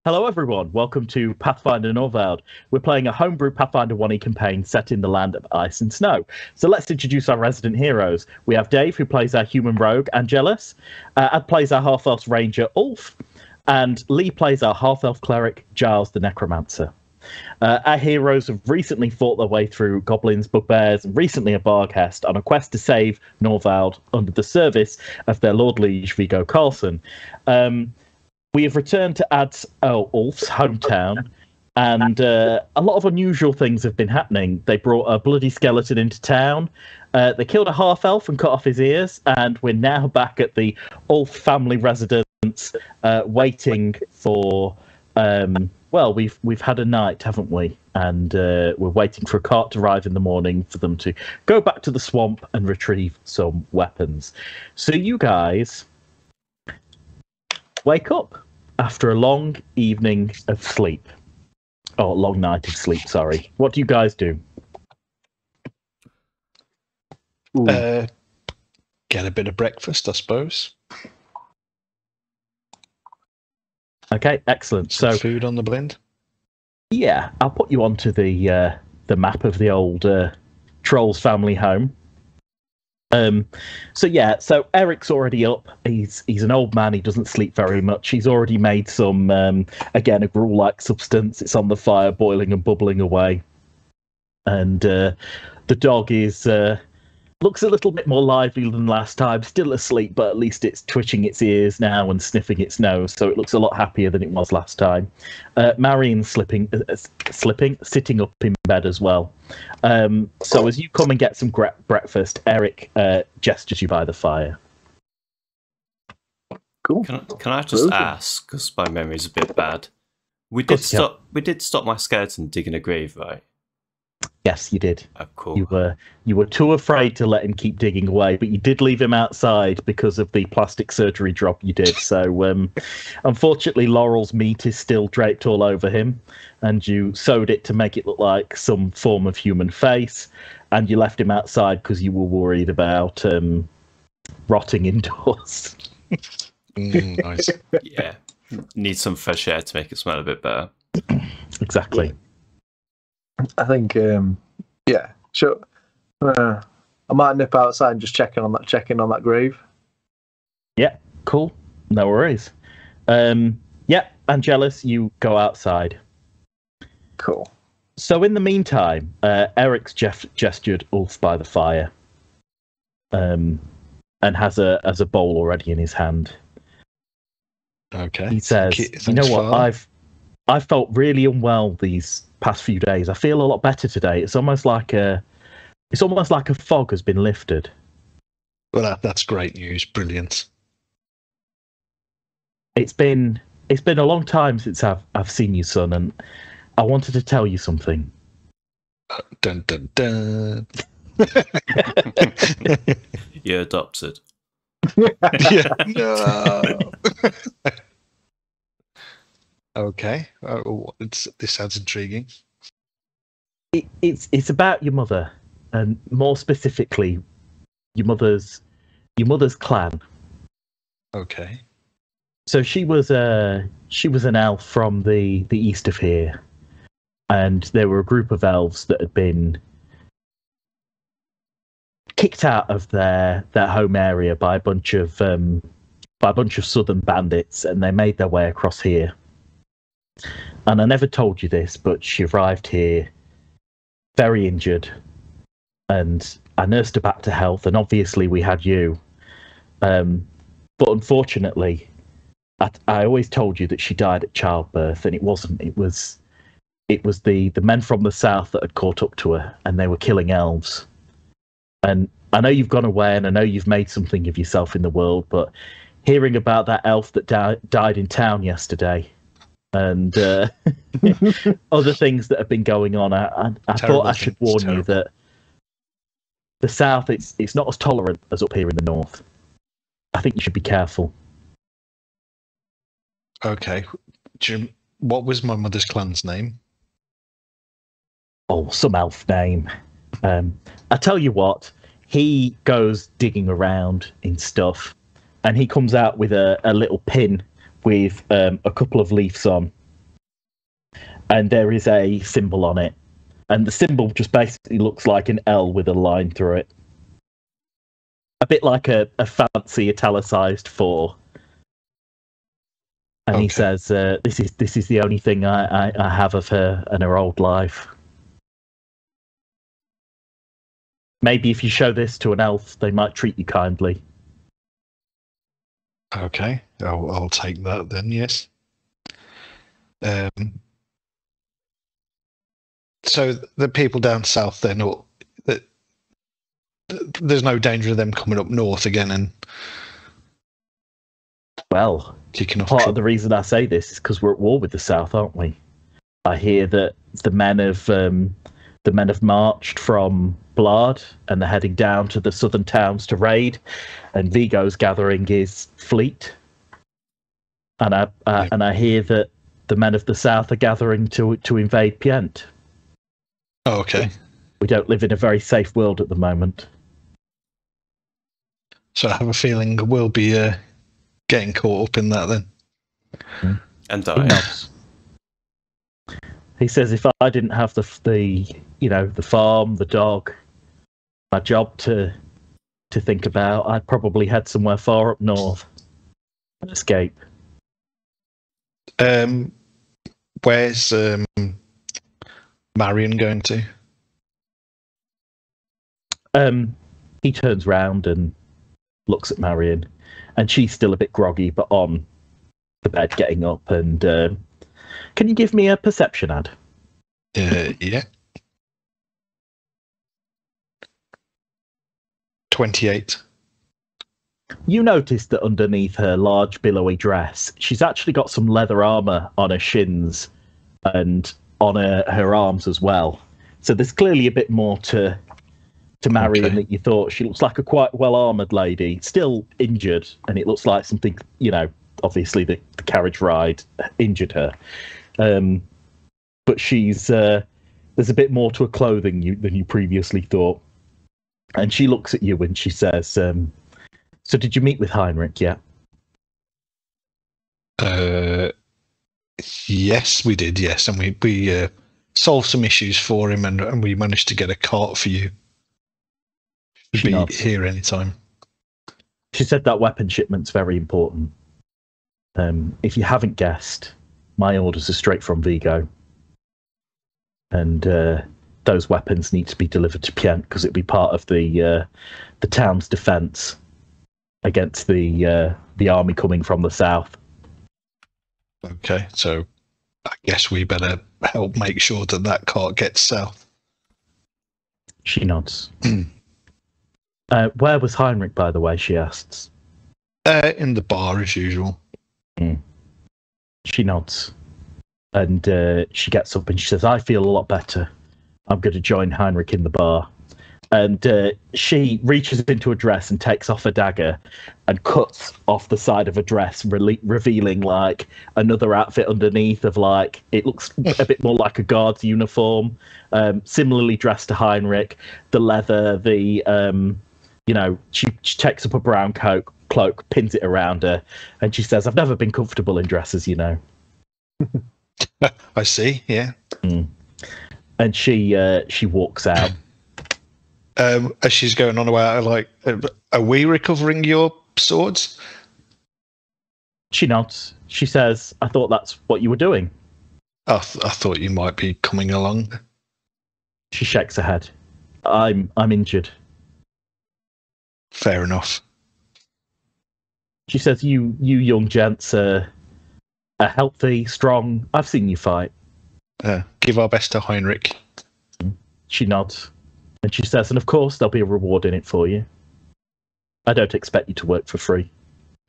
Hello, everyone. Welcome to Pathfinder Norvald. We're playing a homebrew Pathfinder 1E campaign set in the land of ice and snow. So let's introduce our resident heroes. We have Dave, who plays our human rogue, Angelus. Ad plays our half-elf ranger, Ulf. And Lee plays our half-elf cleric, Giles the Necromancer. Our heroes have recently fought their way through goblins, bugbears, and recently a Barghest on a quest to save Norvald under the service of their Lord Liege, Viggo Carlson. We have returned to Ulf's hometown, and a lot of unusual things have been happening. They brought a bloody skeleton into town. They killed a half-elf and cut off his ears, and we're now back at the Ulf family residence, waiting for... we've had a night, haven't we? And we're waiting for a cart to arrive in the morning for them to go back to the swamp and retrieve some weapons. So you guys wake up after a long evening of sleep. Oh, long night of sleep, sorry. What do you guys do? Get a bit of breakfast, I suppose. Okay, excellent. Some food on the blend? Yeah, I'll put you onto the map of the old Trolls family home. So Eric's already up. He's an old man. He doesn't sleep very much. He's already made some, again, a gruel-like substance. It's on the fire, boiling and bubbling away. And the dog looks a little bit more lively than last time. Still asleep, but at least it's twitching its ears now and sniffing its nose, so it looks a lot happier than it was last time. Marion's sitting up in bed as well. So as you come and get some breakfast, Eric gestures you by the fire. Cool. Can I just ask, because my memory's a bit bad? We did stop my skeleton digging a grave, right? Yes, you did. Oh, cool. You were too afraid to let him keep digging away, but you did leave him outside because of the plastic surgery job you did. So, unfortunately, Laurel's meat is still draped all over him, and you sewed it to make it look like some form of human face, and you left him outside because you were worried about rotting indoors. Nice. Yeah. Need some fresh air to make it smell a bit better. Exactly. I think, sure. I might nip outside and just check in on that grave. Yeah, cool. No worries. Angelus, you go outside. Cool. So in the meantime, Eric's gestured Ulf by the fire, and has a bowl already in his hand. Okay. He says, "You know what? I've felt really unwell these past few days. I feel a lot better today. It's almost like a fog has been lifted." Well, that's great news. Brilliant. It's been a long time since I've seen you, son, and I wanted to tell you something. Dun dun dun. You're adopted. Yeah. No. Okay. This sounds intriguing. It's about your mother, and more specifically, your mother's clan. Okay. So she was an elf from the east of here, and there were a group of elves that had been kicked out of their home area by a bunch of southern bandits, and they made their way across here. And I never told you this, but she arrived here very injured, and I nursed her back to health, and obviously we had you. But unfortunately, I always told you that she died at childbirth, and it wasn't. It was the men from the south that had caught up to her, and they were killing elves. And I know you've gone away, and I know you've made something of yourself in the world, but hearing about that elf that died in town yesterday, and other things that have been going on, I thought I should warn you that the south, it's not as tolerant as up here in the north. I think you should be careful. Okay. Jim, what was my mother's clan's name? Oh, some elf name. I tell you what, he goes digging around in stuff, and he comes out with a little pin with a couple of leaves on, and there is a symbol on it. And the symbol just basically looks like an L with a line through it. A bit like a fancy italicized 4. And he says, this is the only thing I have of her and her old life. Maybe if you show this to an elf, they might treat you kindly. Okay, I'll take that then, yes. So the people down south, they're not... There's no danger of them coming up north again and... Well, part of the reason I say this is because we're at war with the south, aren't we? I hear that the men have marched from Blard and they're heading down to the southern towns to raid, and Vigo's gathering his fleet. And I hear that the men of the south are gathering to invade Pient. Oh, okay. We don't live in a very safe world at the moment. So I have a feeling we'll be getting caught up in that then. And dying. He says if I didn't have the farm, the dog, my job to think about, I'd probably head somewhere far up north and escape. Where's Marion going to? He turns round and looks at Marion, and she's still a bit groggy, but on the bed getting up. And can you give me a perception ad? Yeah. 28. You notice that underneath her large billowy dress, she's actually got some leather armour on her shins and on her arms as well. So there's clearly a bit more to Marion that you thought. She looks like a quite well-armoured lady, still injured, and it looks like something, obviously the carriage ride injured her. But she's there's a bit more to her clothing than you previously thought. And she looks at you and she says, so did you meet with Heinrich yet? Yes, we did, yes. And we solved some issues for him, and we managed to get a cart for you. Should be here anytime. She said that weapon shipment's very important. If you haven't guessed, my orders are straight from Vigo. And those weapons need to be delivered to Pient because it'll be part of the town's defence against the army coming from the south. Okay, so I guess we better help make sure that cart gets south. She nods. Where was Heinrich, by the way, she asks. In the bar, as usual. She nods. And she gets up and she says, I feel a lot better. I'm going to join Heinrich in the bar. And she reaches into a dress and takes off a dagger and cuts off the side of a dress, revealing like another outfit underneath of like, it looks a bit more like a guard's uniform, similarly dressed to Heinrich. The leather, she takes up a brown cloak, pins it around her, and she says, I've never been comfortable in dresses, I see, yeah. And she walks out. As she's going on about, like, are we recovering your swords? She nods. She says, I thought that's what you were doing. I thought you might be coming along. She shakes her head. I'm injured. Fair enough. She says, you young gents are healthy, strong. I've seen you fight. Give our best to Heinrich. She nods. And she says, and of course there'll be a reward in it for you. I don't expect you to work for free.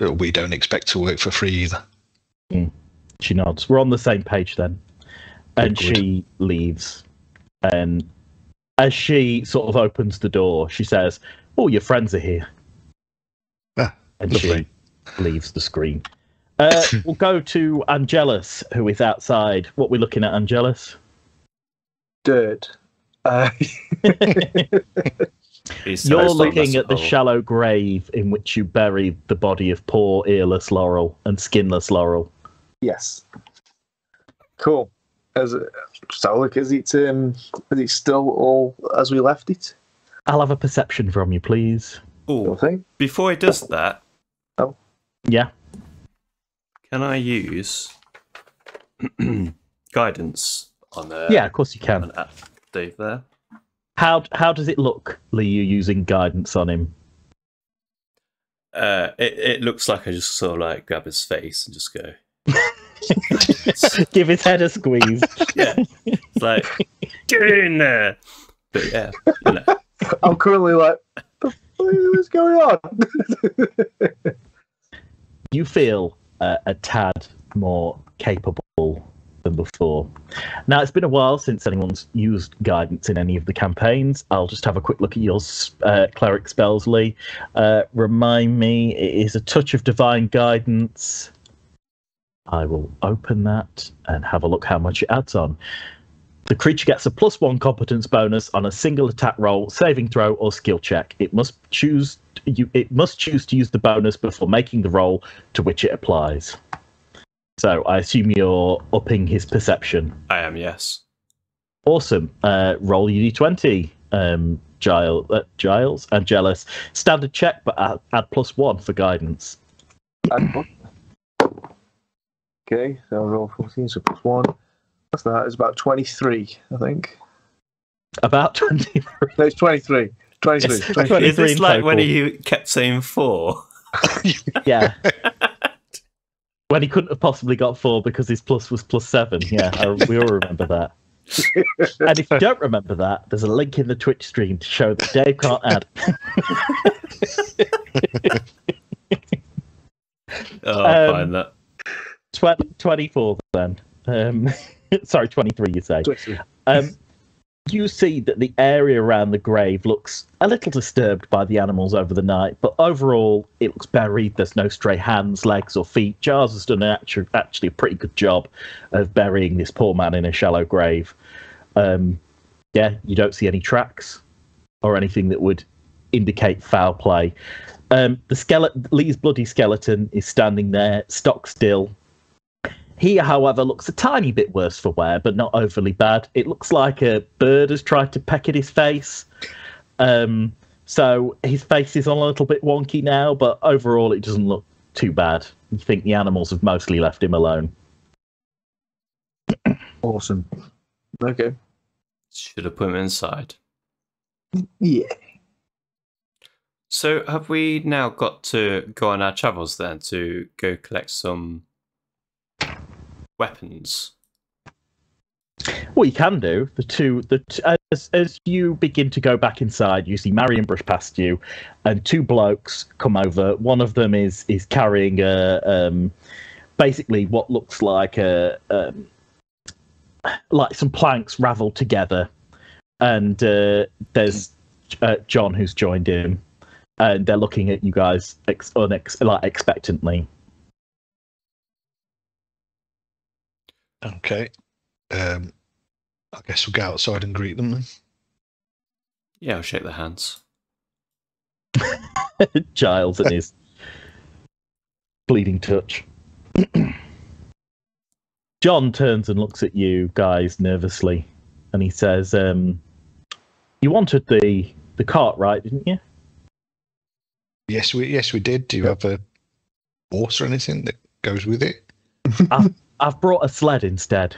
We don't expect to work for free either. She nods. We're on the same page then. And she leaves. And as she sort of opens the door, she says, oh, your friends are here. And lovely. She leaves the screen. We'll go to Angelus, who is outside. What are we looking at, Angelus? Dirt. You're looking at the shallow grave in which you buried the body of poor earless Laurel and skinless Laurel. Yes. Cool. So look, is it still all as we left it? I'll have a perception from you, please. Oh, before he does that, yeah, can I use guidance on there? Yeah, of course you can. Dave there. How does it look, Lee? You using guidance on him? It looks like I just sort of like grab his face and just go. Give his head a squeeze. Yeah, it's like get in there. But yeah, you know. I'm currently like, what's going on? You feel a tad more capable than before. Now, it's been a while since anyone's used guidance in any of the campaigns. I'll just have a quick look at your cleric spells, Lee. Remind me, it is a touch of divine guidance. I will open that and have a look how much it adds on. The creature gets a +1 competence bonus on a single attack roll, saving throw, or skill check. It must choose to use the bonus before making the roll to which it applies. So I assume you're upping his perception. I am, yes. Awesome. Roll your d20, Giles and Jealous. Standard check, but add +1 for guidance. Okay, so I roll 14, so +1. What's that? It's about 23, I think. About 23. No, it's 23. 23. Is 23 this in like total. when he kept saying 4? Yeah. When he couldn't have possibly got 4 because his plus was +7. Yeah, we all remember that. And if you don't remember that, there's a link in the Twitch stream to show that Dave can't add. I'll find that. 24 then. Sorry, 23 you say. 23. You see that the area around the grave looks a little disturbed by the animals over the night, but overall it looks buried. There's no stray hands, legs or feet. Giles has done actually a pretty good job of burying this poor man in a shallow grave. Yeah, you don't see any tracks or anything that would indicate foul play. Lee's bloody skeleton is standing there, stock still. He, however, looks a tiny bit worse for wear, but not overly bad. It looks like a bird has tried to peck at his face. So his face is on a little bit wonky now, but overall it doesn't look too bad. You think the animals have mostly left him alone. Awesome. Okay. Should have put him inside. Yeah. So have we now got to go on our travels then to go collect some weapons? What you can do, as you begin to go back inside, you see Marion brush past you, and 2 blokes come over. One of them is carrying basically what looks like like some planks raveled together, and there's John who's joined in, and they're looking at you guys expectantly. Okay. I guess we'll go outside and greet them then. Yeah, I'll shake their hands. Giles and his bleeding touch. John turns and looks at you guys nervously, and he says, "You wanted the cart, right? Didn't you?" Yes, we did. Do you have a horse or anything that goes with it? I've brought a sled instead.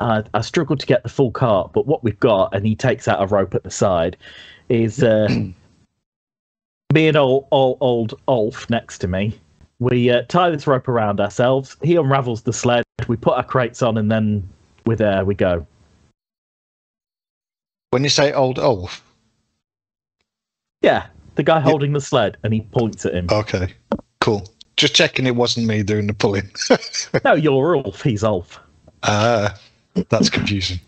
I struggled to get the full cart, but what we've got, and he takes out a rope at the side, is me and old Ulf next to me. We tie this rope around ourselves. He unravels the sled. We put our crates on, and then we're there. We go. When you say old Ulf? Yeah, the guy holding the sled, and he points at him. Okay, cool. Just checking it wasn't me doing the pulling. No, you're Ulf. He's Ulf. That's confusing.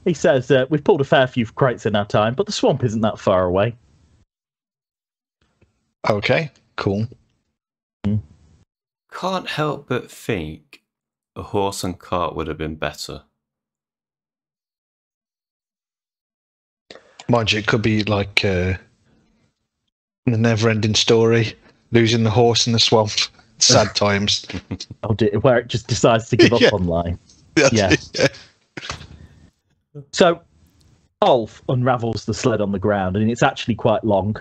He says, we've pulled a fair few crates in our time, but the swamp isn't that far away. Okay, cool. Can't help but think a horse and cart would have been better. Mind you, it could be like the never-ending story, losing the horse in the swamp, sad times. Oh dear, where it just decides to give up Yeah. online. Yeah. So Ulf unravels the sled on the ground, and it's actually quite long.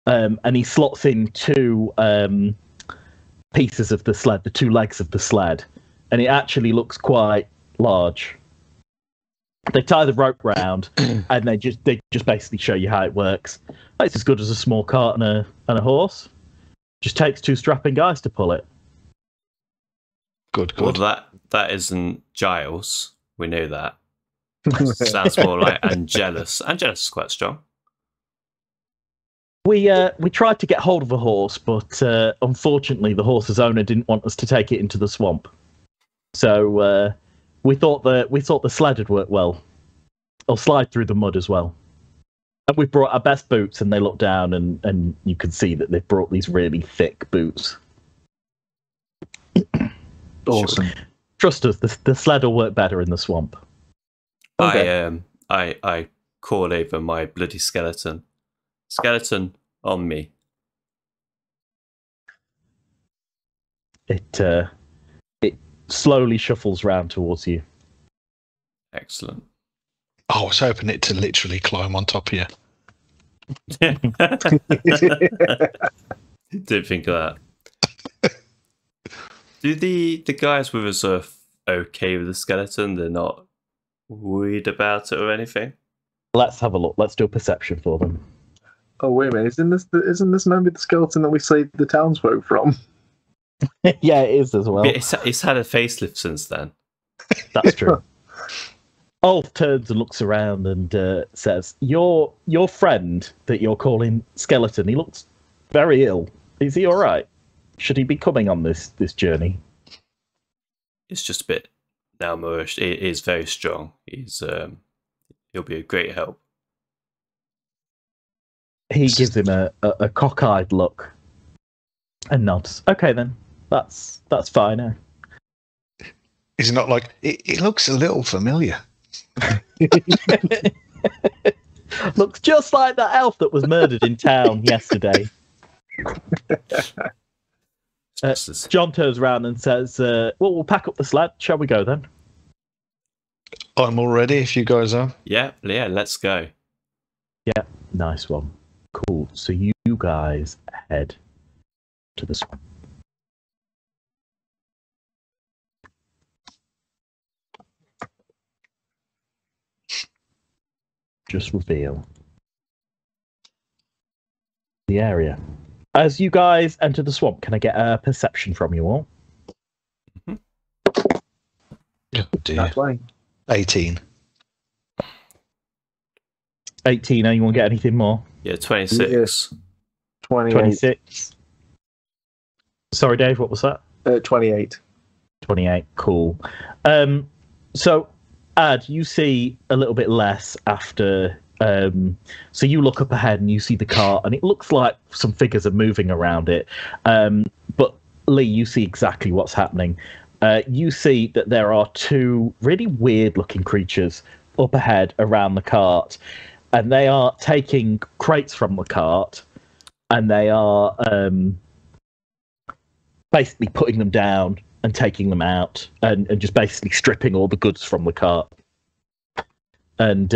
And he slots in two pieces of the sled, the two legs of the sled, and it actually looks quite large. They tie the rope round, and they just basically show you how it works. It's as good as a small cart and a horse. Just takes two strapping guys to pull it. Good. Well, that isn't Giles. We know that. Sounds more like Angelus. Angelus is quite strong. We tried to get hold of a horse, but unfortunately, the horse's owner didn't want us to take it into the swamp. So we thought the sled would work well. Or slide through the mud as well. And we brought our best boots, and they look down, and you can see that they've brought these really thick boots. Awesome. Trust us, the sled will work better in the swamp. Okay. I call over my bloody skeleton. Skeleton on me. It slowly shuffles round towards you. Excellent. I was hoping it to literally climb on top of you. Didn't think of that. Do the guys with us are okay with the skeleton? They're not worried about it or anything? Let's have a look. Let's do a perception for them. Oh, wait a minute. Isn't this maybe the skeleton that we saved the townsfolk from? Yeah, it is as well. It's had a facelift since then. That's true. Ulf turns and looks around and says, your friend that you're calling Skeleton, he looks very ill. Is he all right? Should he be coming on this journey? It's just a bit malnourished. It is very strong. He'll be a great help. He gives him a cockeyed look and nods. Okay, then. That's fine. Is it not like it looks a little familiar? Looks just like that elf that was murdered in town yesterday. John turns around and says, well, we'll pack up the sled. Shall we go then? I'm all ready if you guys are. Yeah, let's go. Yeah, nice one. Cool. So you guys head to the swamp. Just reveal the area. As you guys enter the swamp, can I get a perception from you all? Oh dear. 18. 18. Anyone get anything more? Yeah, 26. Yeah. 28. 26. Sorry, Dave, what was that? 28. 28. Cool. So, Ad, you see a little bit less after. So you look up ahead and you see the cart, and it looks like some figures are moving around it. But Lee, you see exactly what's happening. You see that there are two really weird-looking creatures up ahead around the cart, and they are taking crates from the cart, and they are basically putting them down and taking them out, and just basically stripping all the goods from the cart. And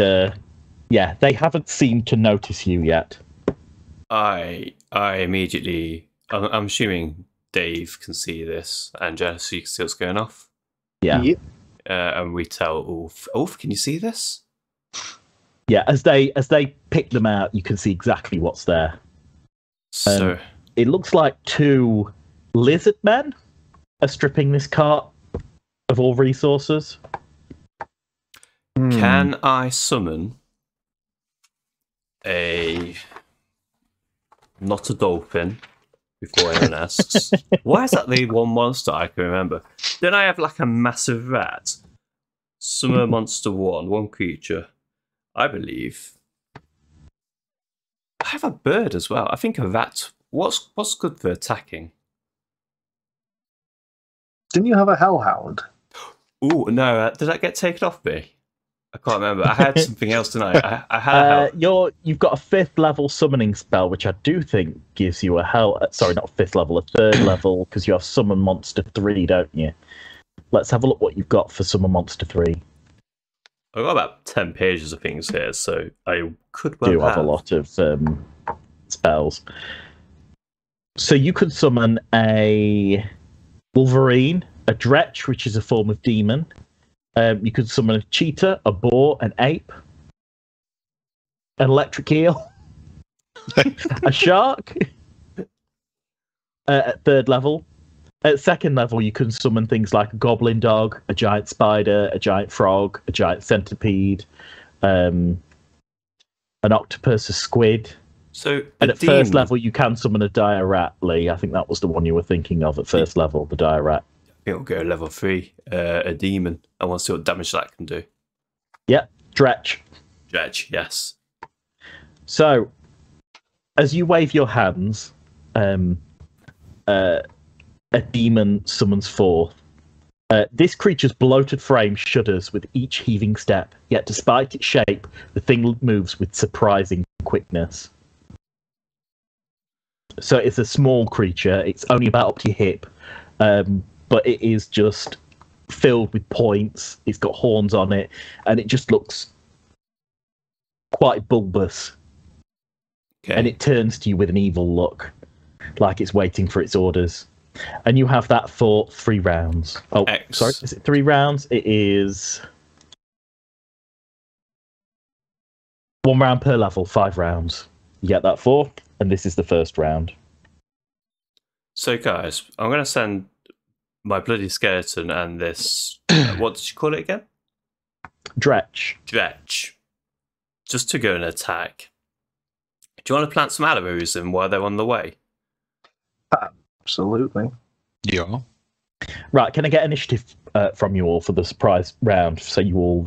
yeah, they haven't seemed to notice you yet. I immediately. I'm assuming Dave can see this, and Jess, you can see what's going off. Yeah. Yep. And we tell Ulf. Ulf, can you see this? Yeah, as they pick them out, you can see exactly what's there. So It looks like two lizard men are stripping this cart of all resources. Can I summon not a dolphin before anyone asks? Why is that the one monster I can remember? Then I have like a massive rat. Summon a monster one creature. I believe. I have a bird as well. I think a rat. What's good for attacking? Didn't you have a hellhound? Oh no! Did that get taken off me? I can't remember. I had something else tonight. I had. You've got a 5th level summoning spell, which I do think gives you a sorry, not 5th level, a 3rd level, because you have summon monster 3, don't you? let's have a look what you've got for Summer Monster 3. I've got about 10 pages of things here, so I could well Do have a lot of spells. So you could summon a Wolverine, a Dretch, which is a form of demon. You could summon a cheetah, a boar, an ape, an electric eel, a shark at 3rd level. At 2nd level, you can summon things like a goblin dog, a giant spider, a giant frog, a giant centipede, an octopus, a squid. So, and at first level, you can summon a dire rat, Lee. I think that was the one you were thinking of at first level, the dire rat. It'll go level 3, a demon. I want to see what damage that can do. Yep, Dretch. Dretch, yes. So, as you wave your hands, a demon summons forth. This creature's bloated frame shudders with each heaving step, yet despite its shape, the thing moves with surprising quickness. So it's a small creature, it's only about up to your hip, but it is just filled with points, it's got horns on it, and it just looks quite bulbous. Okay. And it turns to you with an evil look, like it's waiting for its orders. And you have that for 3 rounds. Oh, sorry, is it 3 rounds? It is 1 round per level, 5 rounds. You get that for, and this is the first round. So, guys, I'm going to send my bloody skeleton and this... what did you call it again? Dretch. Dretch. Just to go and attack. Do you want to plant some aloes in while they're on the way? Absolutely. Yeah. Right, can I get initiative from you all for the surprise round so you all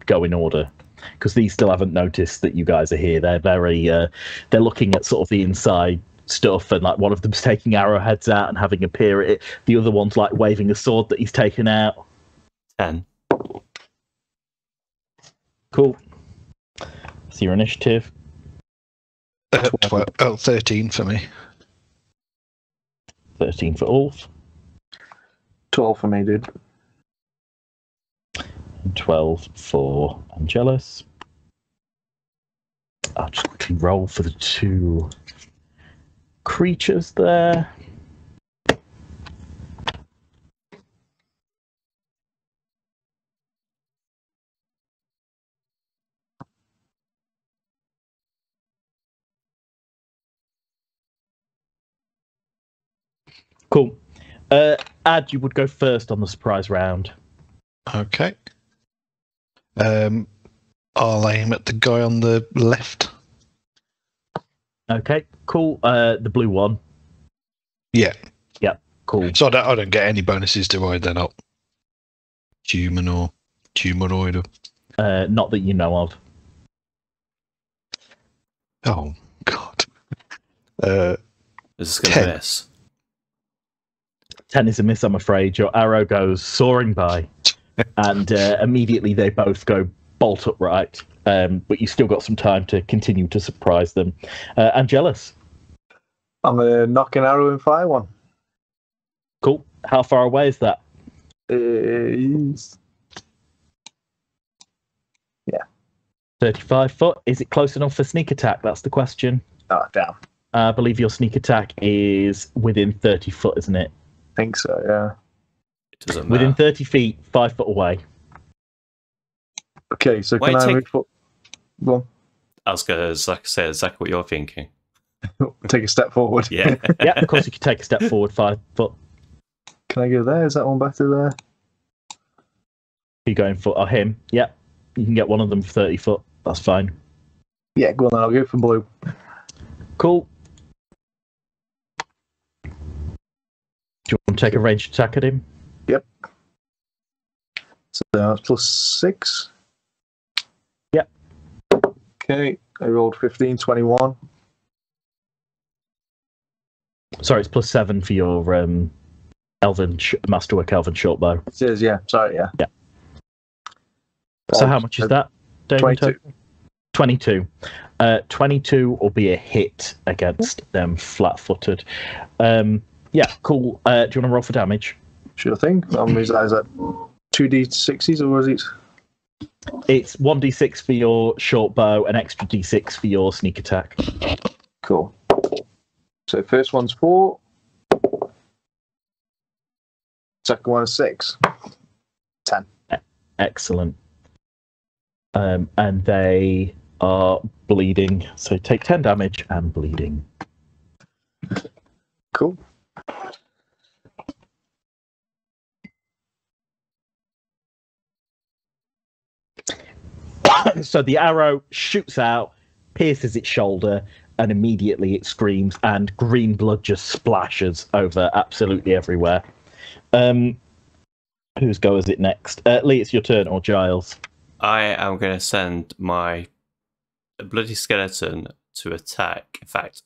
go in order? Because these still haven't noticed that you guys are here. They're very... they're looking at sort of the inside stuff, and like one of them's taking arrowheads out and having a peer at it. The other one's like waving a sword that he's taken out. 10. Cool. So your initiative. 13 for me. 13 for Ulf. 12 for me, dude. And 12 for Angelus. I'll just quickly roll for the 2 creatures there. Cool. Ad, you would go first on the surprise round. Okay. I'll aim at the guy on the left. Okay, cool. The blue one. Yeah. Yep, cool. So I don't get any bonuses, do I? They're not human or humanoid. Not that you know of. Oh, God. This is going to miss. 10 is a miss, I'm afraid. Your arrow goes soaring by, and immediately they both go bolt upright. But you still got some time to continue to surprise them. Angelus. I'm going to knock an arrow and fire one. Cool. How far away is that? Yeah. 35 foot. Is it close enough for sneak attack? That's the question. Oh, damn. I believe your sneak attack is within 30 foot, isn't it? I think so, yeah. It doesn't matter. Within 30 feet, 5 foot away. Okay, so can I move forward? Go on. I was going to say exactly what you're thinking. Take a step forward. Yeah. Yeah, of course you could take a step forward 5 foot. Can I go there? Is that one better there? You're going for him? Yeah. You can get one of them for 30 foot. That's fine. Yeah, go on then. I'll go for blue. Cool. Do you want to take a ranged attack at him? Yep. So that's +6. Yep. Okay, I rolled 15, 21. Sorry, it's +7 for your elven masterwork elven short bow. It is, yeah. Sorry, yeah. Yeah. So how much is that, David? 22. 22. 22 will be a hit against them flat-footed. Yeah, cool. Do you want to roll for damage? Sure thing. Is that 2d6s or is it? It's 1d6 for your short bow, an extra d6 for your sneak attack. Cool. So first one's 4. Second one is 6. 10. Excellent. And they are bleeding. So take 10 damage and bleeding. Cool. So the arrow shoots out, pierces its shoulder, and immediately it screams, and green blood just splashes over absolutely everywhere. Whose go is it next? Lee, it's your turn, or Giles? I am going to send my bloody skeleton to attack. In fact,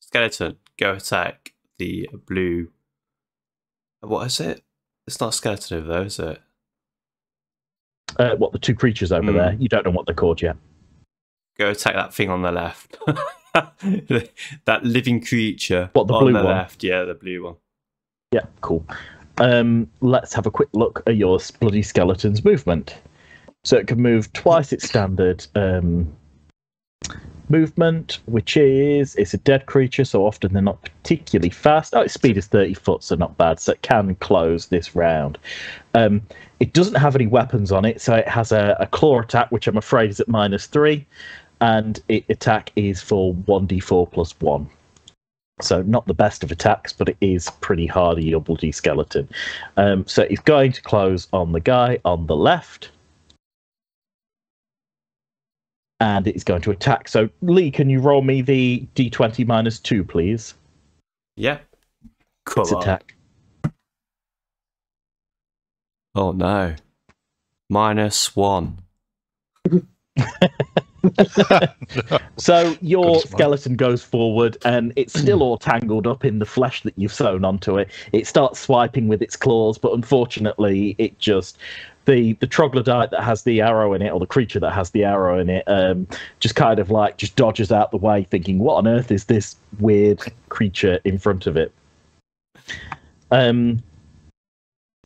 skeleton, go attack the blue. What is it? It's not a skeleton over there, is it? What, the two creatures over there? You don't know what they're called yet. Go attack that thing on the left. That living creature. What, the on blue the one? left? Yeah, the blue one. Yeah, cool. Let's have a quick look at your bloody skeleton's movement. So it can move twice its standard movement, which is, it's a dead creature, so often they're not particularly fast. Oh, its speed is 30 foot, so not bad. So it can close this round. It doesn't have any weapons on it, so it has a claw attack, which I'm afraid is at -3, and its attack is for 1d4 plus 1. So not the best of attacks, but it is pretty hardy, your bloody skeleton. So it's going to close on the guy on the left. And it's going to attack. So, Lee, can you roll me the d20 -2, please? Yeah. Come It's on. attack. Oh no. -1. So your Good smile. skeleton goes forward, and it's still all tangled up in the flesh that you've sewn onto it. It starts swiping with its claws, but unfortunately, it just the troglodyte that has the arrow in it, or the creature that has the arrow in it, just kind of like just dodges out the way, thinking, "What on earth is this weird creature in front of it?"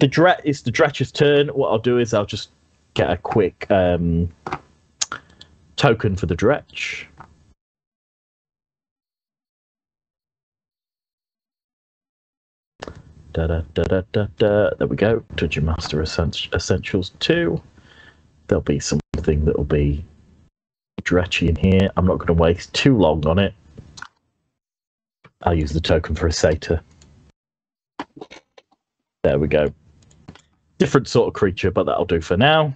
It's the Dretcher's turn. What I'll do is I'll just get a quick token for the Dretch. There we go. Dungeon Master Essentials 2. There'll be something that'll be Dretchy in here. I'm not going to waste too long on it. I'll use the token for a satyr. There we go. Different sort of creature, but that'll do for now.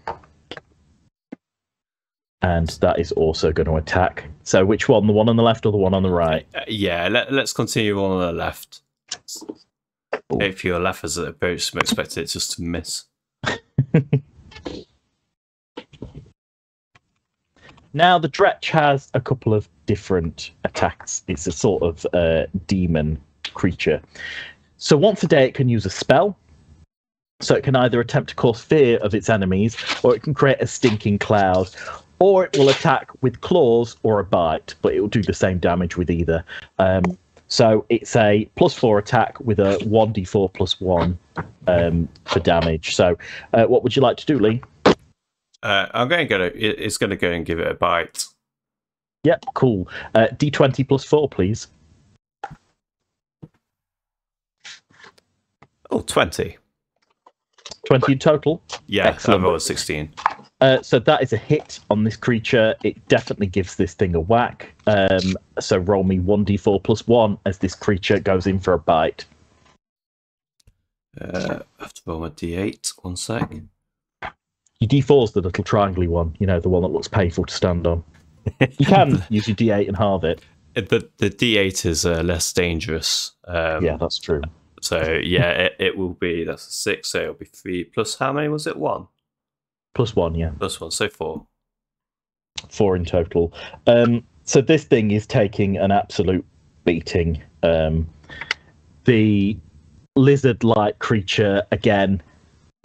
And that is also going to attack. So which one? The one on the left or the one on the right? Yeah, let's continue on the left. If your left is at approach, I'm expecting it just to miss. Now, the Dretch has a couple of different attacks. It's a sort of demon creature. So once a day, it can use a spell. So it can either attempt to cause fear of its enemies, or it can create a stinking cloud, or it will attack with claws or a bite, but it will do the same damage with either. So it's a +4 attack with a 1d4 plus 1 for damage. So what would you like to do, Lee? I'm going to go. It's going to go and give it a bite. Yep, cool. D20 plus 4, please. Oh, 20. 20 in total? Yeah, Excellent. I rolled 16. So that is a hit on this creature. It definitely gives this thing a whack. So roll me 1d4 plus 1 as this creature goes in for a bite. I have to roll my d8. 1 sec. Your d4's the little triangle one, you know, the one that looks painful to stand on. You can use your d8 and halve it. The d8 is less dangerous. Yeah, that's true. So yeah, it will be. That's a 6. So it'll be 3 plus how many was it? 1. Plus 1, yeah. Plus 1, so 4. 4 in total. So this thing is taking an absolute beating. The lizard-like creature, again,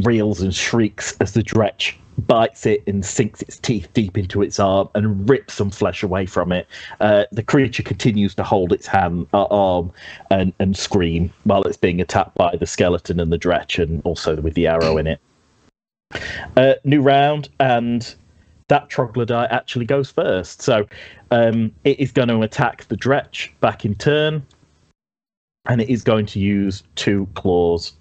reels and shrieks as the Dretch bites it and sinks its teeth deep into its arm and rips some flesh away from it. The creature continues to hold its arm and scream while it's being attacked by the skeleton and the dretch, and also with the arrow in it. New round, and that troglodyte actually goes first. So it is going to attack the dretch back in turn, and it is going to use 2 claws.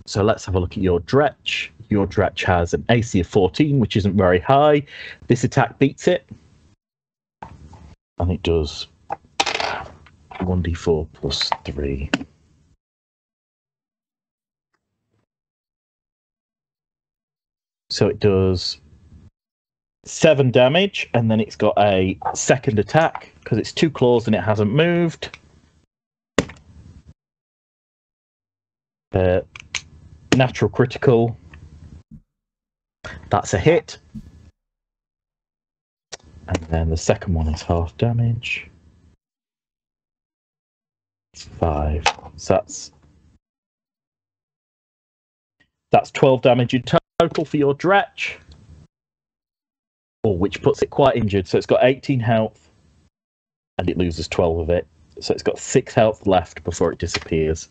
So let's have a look at your dretch. Your dretch has an AC of 14, which isn't very high. This attack beats it. And it does 1d4 plus 3. So it does 7 damage, and then it's got a second attack, because it's 2 claws and it hasn't moved. Natural critical. That's a hit. And then the second one is half damage. It's 5. So that's 12 damage in total for your dretch. Which puts it quite injured. So it's got 18 health, and it loses 12 of it. So it's got 6 health left before it disappears.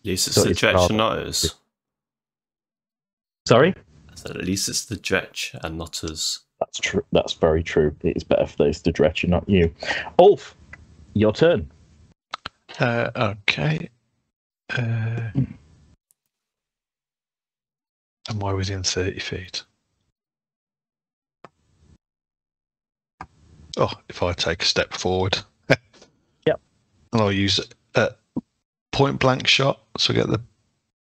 At least it's the dretch and not us. Sorry? I said at least it's the dretch and not us. That's true. That's very true. It is better for those the dretch and not you. Ulf, your turn. Okay. Am I within 30 feet? Oh, if I take a step forward. Yep. And I'll use a point blank shot, so I get the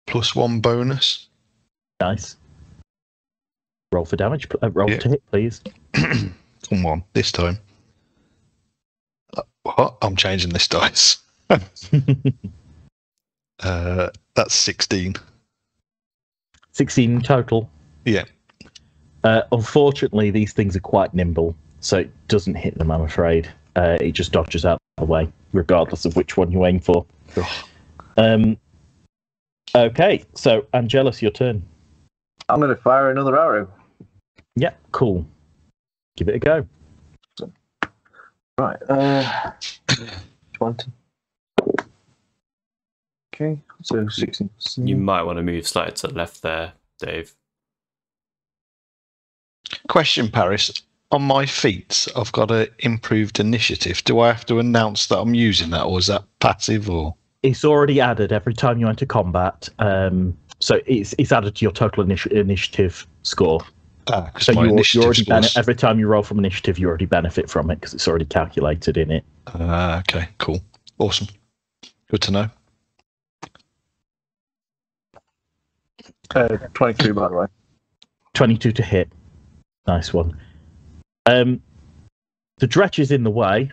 +1 bonus. Nice. Roll for damage. Roll to hit, please. Come on, this time. What? I'm changing this dice. That's 16. 16 total. Yeah. Unfortunately, these things are quite nimble, so it doesn't hit them, I'm afraid. It just dodges out of the way, regardless of which one you aim for. Okay, so Angelus, your turn. I'm going to fire another arrow. Yeah, cool. Give it a go. Right. 20. Okay, so 16. You might want to move slightly to the left there, Dave. Question, Paris. On my feats, I've got an improved initiative. Do I have to announce that I'm using that, or is that passive? Or it's already added every time you enter combat. So it's added to your total initiative score. Because my initiative every time you roll from initiative, you already benefit from it because it's already calculated in it. Okay, cool, awesome, good to know. 22, by the way. 22 to hit. Nice one. The dretch is in the way,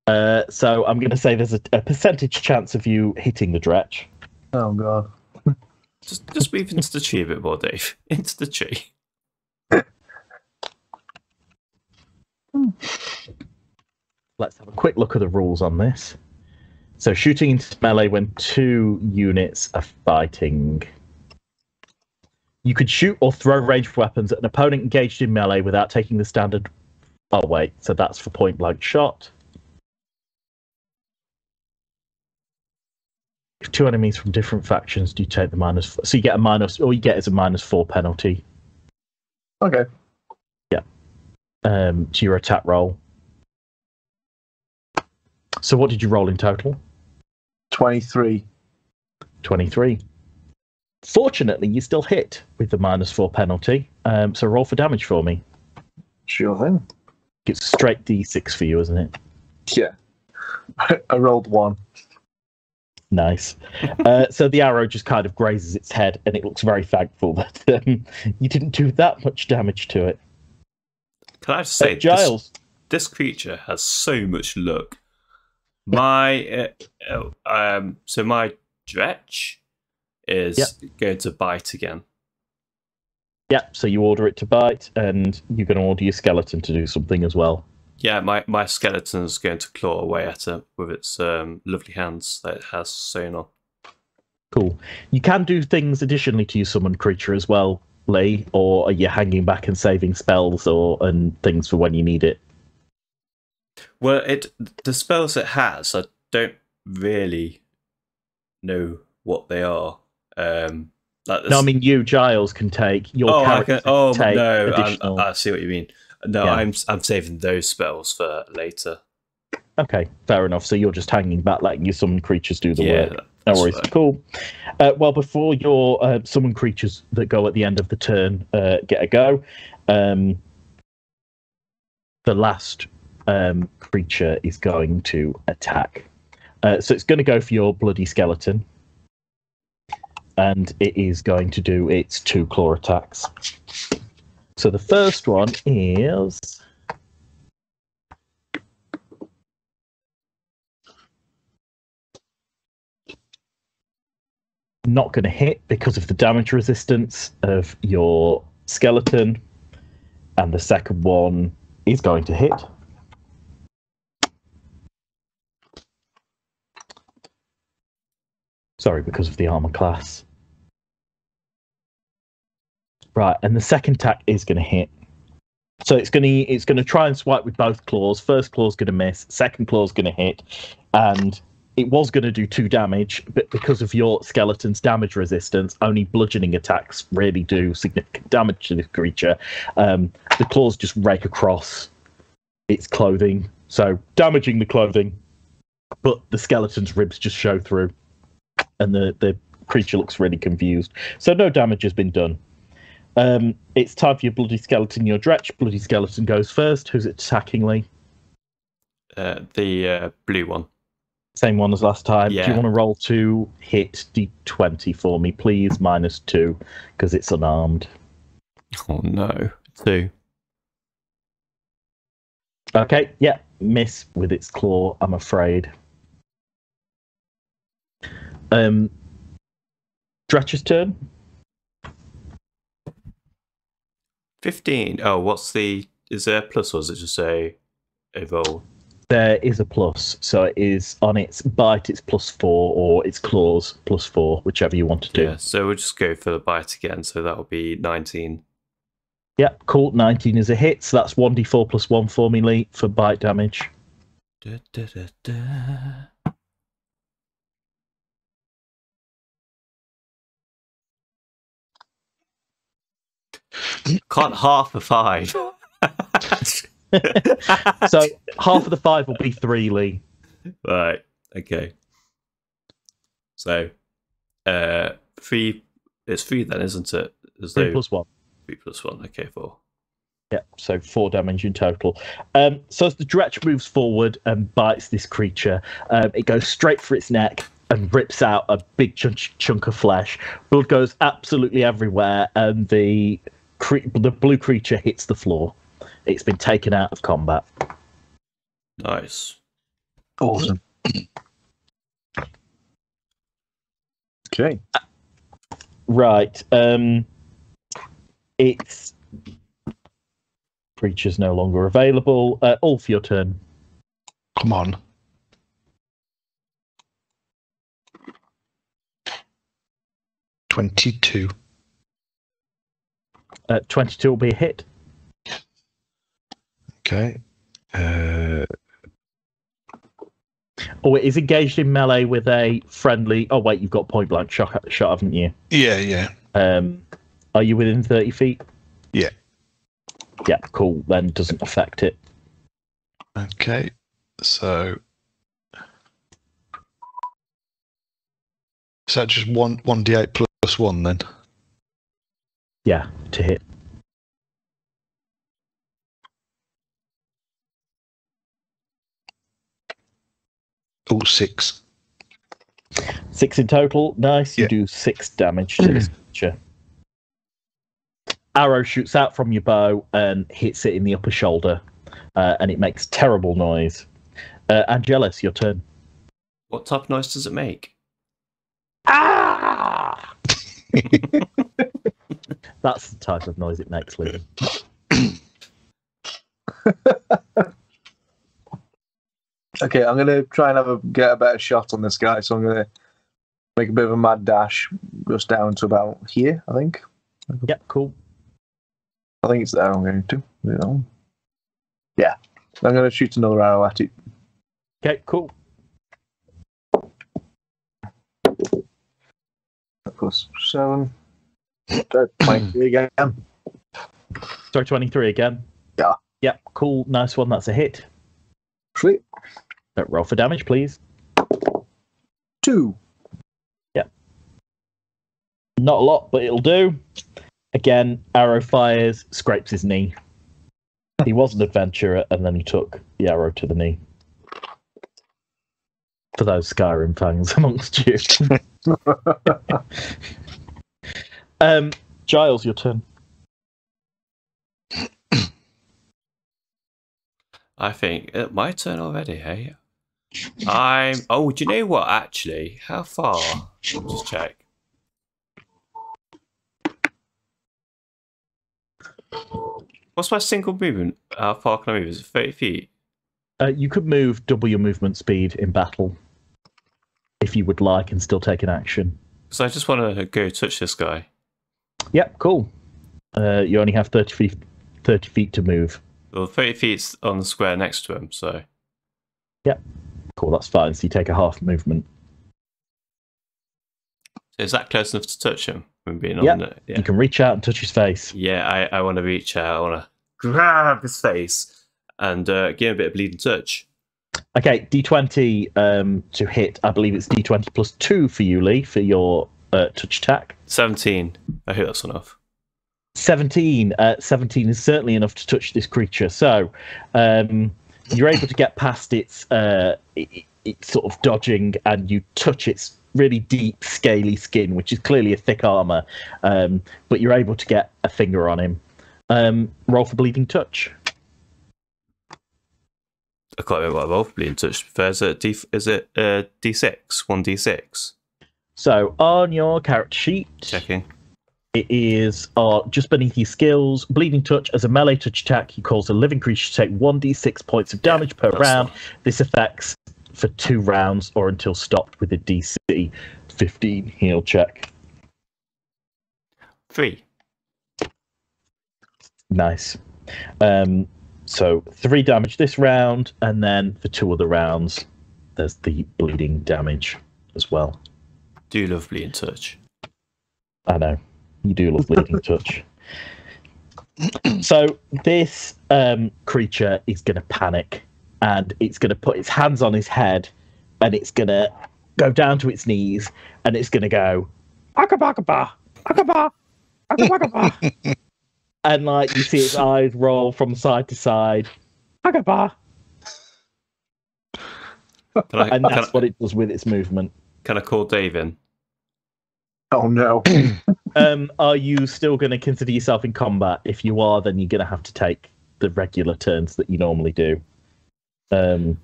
so I'm going to say there's a percentage chance of you hitting the dretch. Oh god! Just move into the tree a bit more, Dave. Into the tree. Let's have a quick look at the rules on this. So shooting into melee when 2 units are fighting. You could shoot or throw ranged weapons at an opponent engaged in melee without taking the standard... Oh, wait. So that's for point-blank shot. If 2 enemies from different factions, do you take the minus... So you get a minus... All you get is a -4 penalty. Okay. Yeah. To your attack roll. So what did you roll in total? 23. 23. Fortunately, you still hit with the -4 penalty. So roll for damage for me. Sure thing. It's straight D6 for you, isn't it? Yeah. I rolled 1. Nice. So the arrow just kind of grazes its head, and it looks very thankful that you didn't do that much damage to it. Can I just say, Giles? This creature has so much luck. My so my dretch is going to bite again. Yeah, so you order it to bite, and you're going to order your skeleton to do something as well. Yeah, my skeleton's going to claw away at it with its lovely hands that it has sewn on. Cool. You can do things additionally to your summoned creature as well, Lee, or are you hanging back and saving spells and things for when you need it? Well, the spells it has, I don't really know what they are. No, I mean you, Giles, can take your character. Take additional... I see what you mean. No, yeah. I'm saving those spells for later. Okay, fair enough. So you're just hanging back, letting your summoned creatures do the work. No worries. Right. Cool. Well, before your summoned creatures that go at the end of the turn get a go, the last creature is going to attack. So it's going to go for your bloody skeleton. And it is going to do its 2 claw attacks. So the first one is... not going to hit because of the damage resistance of your skeleton. And the second one is going to hit. Sorry, because of the armor class. Right, and the second attack is going to hit. So it's going to try and swipe with both claws. First claw's going to miss. Second claw's going to hit, and it was going to do 2 damage, but because of your skeleton's damage resistance, only bludgeoning attacks really do significant damage to this creature. The claws just rake across its clothing, so damaging the clothing, but the skeleton's ribs just show through, and the creature looks really confused. So no damage has been done. It's time for your bloody skeleton, your dretch. Bloody skeleton goes first. Who's it attacking, Lee? The blue one. Same one as last time. Yeah. Do you want to roll to hit D20 for me, please? -2, because it's unarmed. Oh, no. 2. Okay, yeah. Miss with its claw, I'm afraid. Dretch's turn. 15. Oh, what's the... Is there a plus, or is it just a roll? There is a plus, so it is on its bite, it's +4, or its claws +4, whichever you want to do. Yeah, so we'll just go for the bite again, so that'll be 19. Yeah, cool. 19 is a hit, so that's 1d4 +1 for me, Lee, for bite damage. Da, da, da, da. Can't half a 5. So half of the 5 will be 3, Lee. Right. Okay. So, 3. It's 3 then, isn't it? 3 + 1. 3 + 1. Okay, 4. Yeah, so 4 damage in total. So as the dretch moves forward and bites this creature, it goes straight for its neck and rips out a big chunk of flesh. Blood goes absolutely everywhere, and the blue creature hits the floor. It's been taken out of combat. Nice. Awesome. Okay. Right. It's creature's no longer available. Ulf, your turn. Come on. $22. 22 will be a hit. Okay. Oh, it is engaged in melee with a friendly... Oh, wait, you've got point blank shot, haven't you? Yeah. Are you within 30 feet? Yeah. Yeah, cool. Then doesn't affect it. Okay. So... Is that just 1d8 + 1 then? Yeah, to hit. Oh, 6. 6 in total. Nice. You do 6 damage to this creature. Arrow shoots out from your bow and hits it in the upper shoulder, and it makes terrible noise. Angelus, your turn. What type of noise does it make? Ah! That's the type of noise it makes, Lee. Okay, I'm gonna try and get a better shot on this guy. So I'm gonna make a bit of a mad dash, just down to about here. I think. Yep, cool. I think it's there. I'm going to. Yeah, I'm gonna shoot another arrow at it. Okay, cool. Plus 7. 23 again. Sorry, 23 again. Yeah. Yep, cool. Nice one. That's a hit. Sweet. Roll for damage, please. 2. Yep. Not a lot, but it'll do. Again, arrow fires, scrapes his knee. He was an adventurer, and then he took the arrow to the knee. For those Skyrim fans amongst you. Giles, your turn. I think my turn already, hey? Oh, do you know what, actually? How far? I'll just check. What's my single movement? How far can I move? Is it 30 feet? You could move double your movement speed in battle. If you would like, and still take an action. So I just want to go touch this guy. Yep, cool. You only have 30 feet to move. Well, 30 feet's on the square next to him, so... Yep. Cool, that's fine. So you take a half movement. So is that close enough to touch him? When being Yep. on the, yeah. You can reach out and touch his face. Yeah, I want to reach out. I want to grab his face and give him a bit of bleeding touch. Okay, D20 to hit. I believe it's D20 plus 2 for you, Lee, for your touch attack. 17. I hope that's enough. 17. 17 is certainly enough to touch this creature. So you're able to get past its sort of dodging, and you touch its really deep, scaly skin, which is clearly a thick armor. But you're able to get a finger on him. Roll for bleeding touch. I can't remember what I rolled for bleeding touch. Is it D6? 1d6? So on your character sheet, Checking. it is just beneath your skills. Bleeding touch as a melee touch attack. You cause a living creature to take 1d6 points of damage per round. This affects for 2 rounds or until stopped with a DC 15 heal check. 3. Nice. So 3 damage this round, and then for 2 other rounds, there's the bleeding damage as well. Do love bleeding touch. I know. You do love bleeding touch. So this creature is going to panic, and it's going to put its hands on his head, and it's going to go down to its knees, and it's going to go, "Akaba, akaba, akaba." And like you see its eyes roll from side to side. Akaba. And that's what it does with its movement. Can I call Dave in? Oh no. Are you still going to consider yourself in combat? If you are, then you're going to have to take the regular turns that you normally do.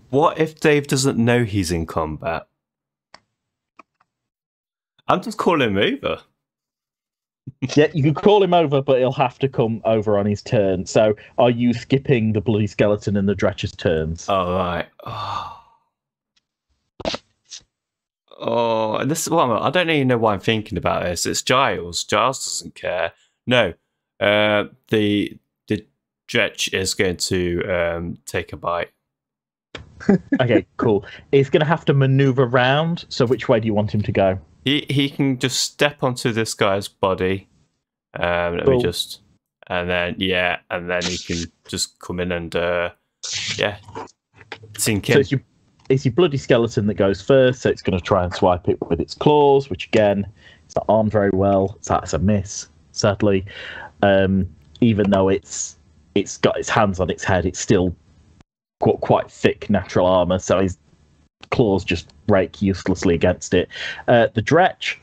What if Dave doesn't know he's in combat? I'm just calling him over. Yeah, you can call him over, but he'll have to come over on his turn. So are you skipping the bloody skeleton and the dretcher's turns? Oh, right. Oh, and this is what I don't even know why I'm thinking about this. It's Giles. Giles doesn't care. No, the dretch is going to take a bite. Okay, cool. He's going to have to maneuver round. So which way do you want him to go? He can just step onto this guy's body. Let me just, and then he can just come in and sink in. So it's your bloody skeleton that goes first. So it's going to try and swipe it with its claws, which again, it's not armed very well. So that's a miss, sadly. Even though it's got its hands on its head, it's still quite thick natural armor. So his claws just rake uselessly against it. The dretch.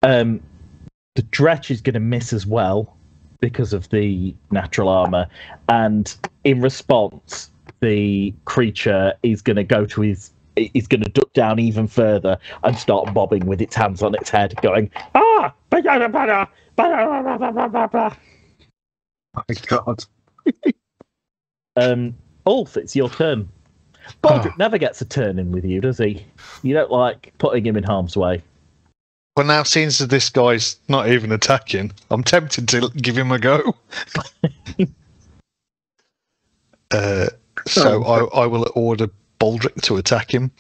The dretch is going to miss as well because of the natural armor, and in response, the creature is going to go to is going to duck down even further and start bobbing with its hands on its head, going, "Ah! My God. Ulf, it's your turn. Baldric never gets a turn in with you, does he? You don't like putting him in harm's way. Well, now since this guy's not even attacking, I'm tempted to give him a go. So I will order Baldric to attack him.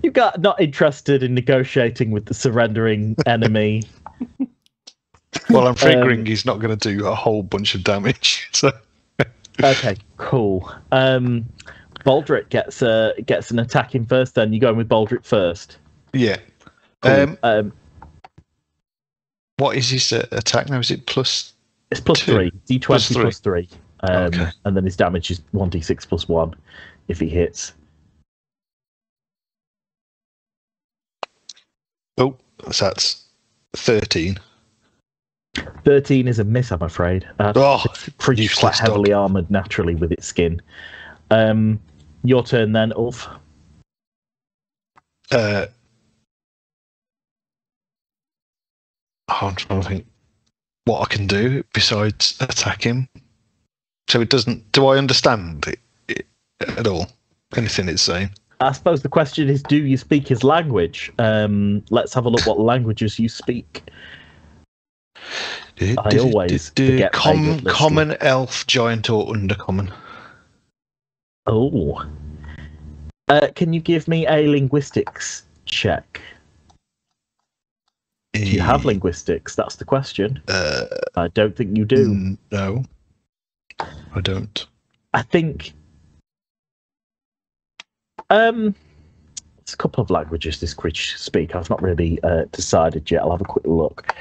You got not interested in negotiating with the surrendering enemy. Well, I'm figuring he's not going to do a whole bunch of damage. So. Okay, cool. Baldric gets an attack in first. Then you going with Baldric first. Yeah. Cool. What is his attack now? Is it plus? It's plus 3. D20 plus 3. Okay. And then his damage is 1d6 plus 1 if he hits. Oh, that's 13. 13 is a miss, I'm afraid. The creature's quite heavily armoured naturally with its skin. Your turn then, Ulf. I'm trying to think what I can do besides attack him. So it doesn't... Do I understand it at all? Anything it's saying? I suppose the question is, do you speak his language? Let's have a look what languages you speak. I always forget common, elf, giant, or undercommon. Oh. Can you give me a linguistics check? Do you have linguistics? That's the question. I don't think you do. No, I don't. I think... There's a couple of languages this creature speak. I've not really decided yet. I'll have a quick look.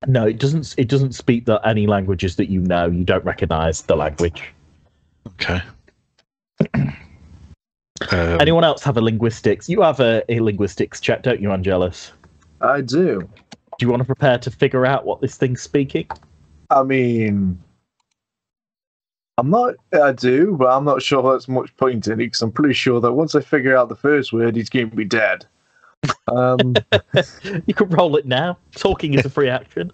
No, it doesn't. It doesn't speak any languages that you know. You don't recognise the language. Okay. Anyone else have a linguistics? You have a linguistics check, don't you, Angelus? I do. Do you want to prepare to figure out what this thing's speaking? I mean, I do, but I'm not sure there's much point in it because I'm pretty sure that once I figure out the first word, he's going to be dead. You can roll it now. Talking is a free action.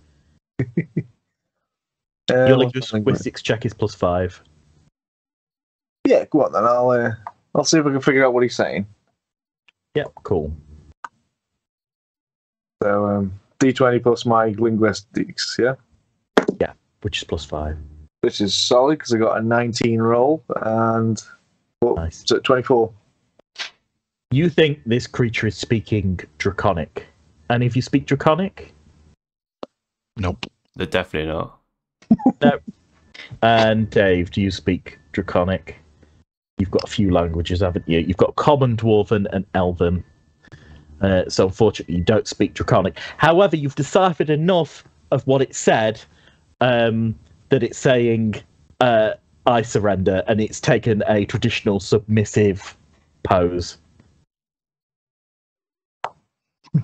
Your linguistics check is plus 5. Yeah, go on then. I'll see if I can figure out what he's saying. Yep, cool. So D20 plus my linguistics, yeah? Yeah, which is plus 5. Which is solid because I got a 19 roll and nice. So 24. You think this creature is speaking Draconic. Any of you speak Draconic? Nope. They're definitely not. No. And Dave, do you speak Draconic? You've got a few languages, haven't you? You've got Common, Dwarven, and Elven. So unfortunately, you don't speak Draconic. However, you've deciphered enough of what it said that it's saying, I surrender, and it's taken a traditional submissive pose.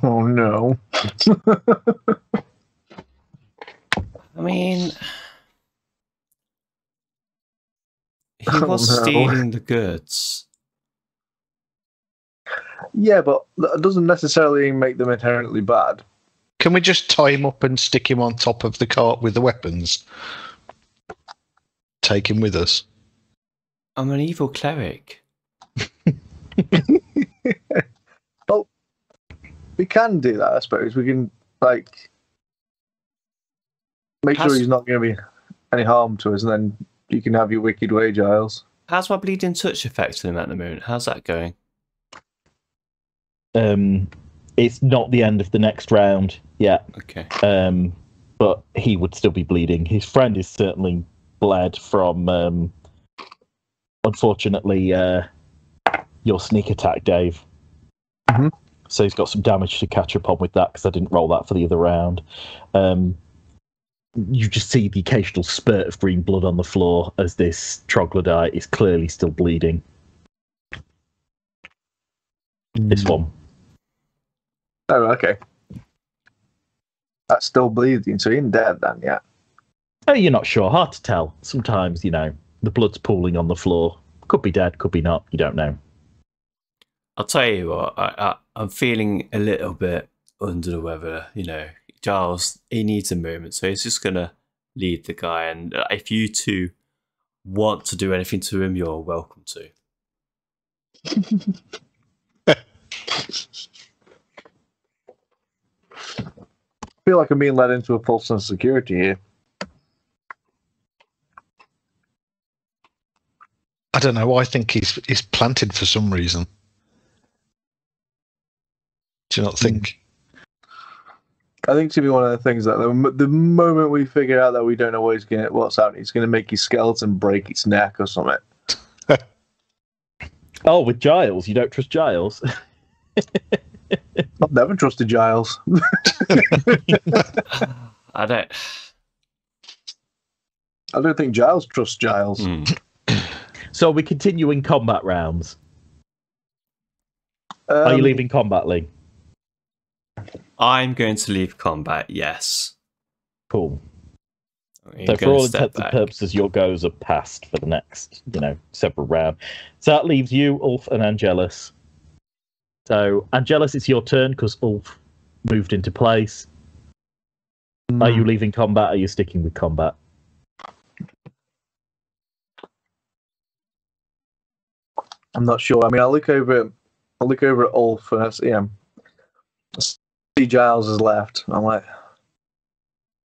Oh, no. I mean... He was stealing the goods. Yeah, but that doesn't necessarily make them inherently bad. Can we just tie him up and stick him on top of the cart with the weapons? Take him with us. I'm an evil cleric. Well, we can do that, I suppose. We can, make sure he's not going to be any harm to us, and then you can have your wicked way, Giles. How's my bleeding touch affecting him at the moment? How's that going? It's not the end of the next round yet. Okay. But he would still be bleeding. His friend is certainly bled from, unfortunately, your sneak attack, Dave. Mm-hmm. So he's got some damage to catch up on with that because I didn't roll that for the other round. You just see the occasional spurt of green blood on the floor as this troglodyte is clearly still bleeding. This one. Oh, okay. That's still bleeding, so he ain't dead then, yeah. Oh, you're not sure. Hard to tell. Sometimes, the blood's pooling on the floor. Could be dead, could be not. You don't know. I'll tell you what, I'm feeling a little bit under the weather. Giles, he needs a moment, so he's just gonna lead the guy. And if you two want to do anything to him, you're welcome to. I feel like I'm being led into a false sense of security here. I don't know. I think he's planted for some reason. Do you not think? I think to be one of the things that the moment we figure out that we don't know what's happening, it's going to make his skeleton break its neck or something. Oh, with Giles, you don't trust Giles? I've never trusted Giles. I don't. I don't think Giles trusts Giles. So we continue in combat rounds. Are you leaving combat, Lee? I'm going to leave combat, yes. Cool. So for all intents and purposes, your goes are passed for the next, several rounds. So that leaves you, Ulf, and Angelus. So, Angelus, it's your turn because Ulf moved into place. Are you leaving combat? Or are you sticking with combat? I'm not sure. I mean, I look over at Ulf and I see Giles is left. I'm like,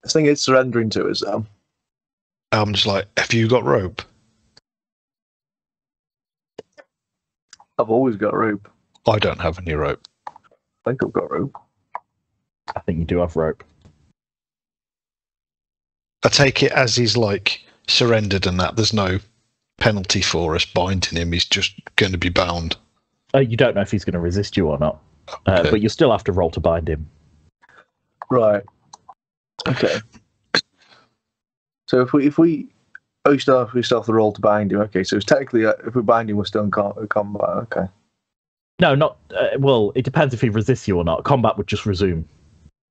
I think it's surrendering to us, though. I'm just like, have you got rope? I've always got rope. I don't have any rope. I think I've got rope. I think you do have rope. I take it as he's surrendered and that there's no penalty for us binding him. He's just going to be bound. You don't know if he's going to resist you or not, but you still have to roll to bind him. Right. Okay. So if we still have the roll to bind him. Okay, so it's technically if we bind him, we're still in combat. Okay. No, not well. It depends if he resists you or not. Combat would just resume.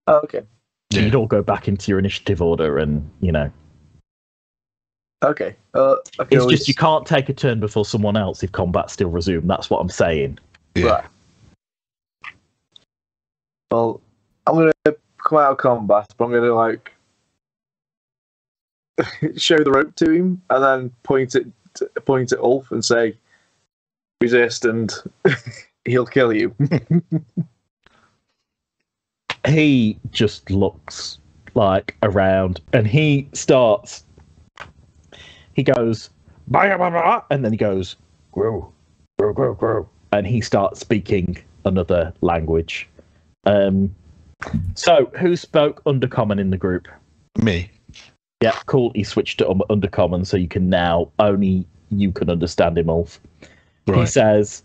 Oh, okay. So you'd all go back into your initiative order, and Okay. It's just you can't take a turn before someone else if combat still resumed. That's what I'm saying. Yeah. Right. Well, I'm gonna come out of combat, but I'm gonna show the rope to him and then point at Ulf and say, "Resist, and he'll kill you." He just looks around, and he starts. He goes, bah, bah, bah, and then he goes, grow, grow, grow, grow, and he starts speaking another language. So, who spoke Undercommon in the group? Me. Yeah, cool. He switched to Undercommon, so you can only you can understand him, Ulf. Right. He says,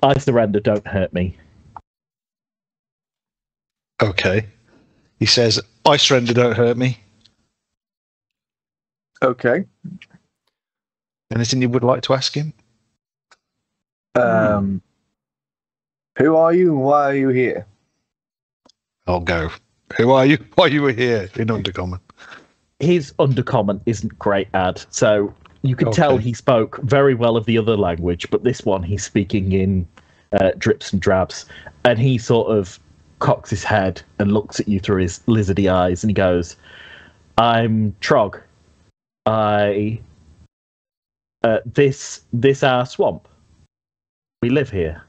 "I surrender. Don't hurt me." Okay. He says, "I surrender. Don't hurt me." Okay. Anything you would like to ask him? Who are you and why are you here? I'll go. Who are you? Why you were here in Undercommon? His Undercommon isn't great, so you could tell he spoke very well of the other language, but this one he's speaking in drips and drabs, and he sort of cocks his head and looks at you through his lizardy eyes, and he goes, "I'm Trog. This our swamp. We live here.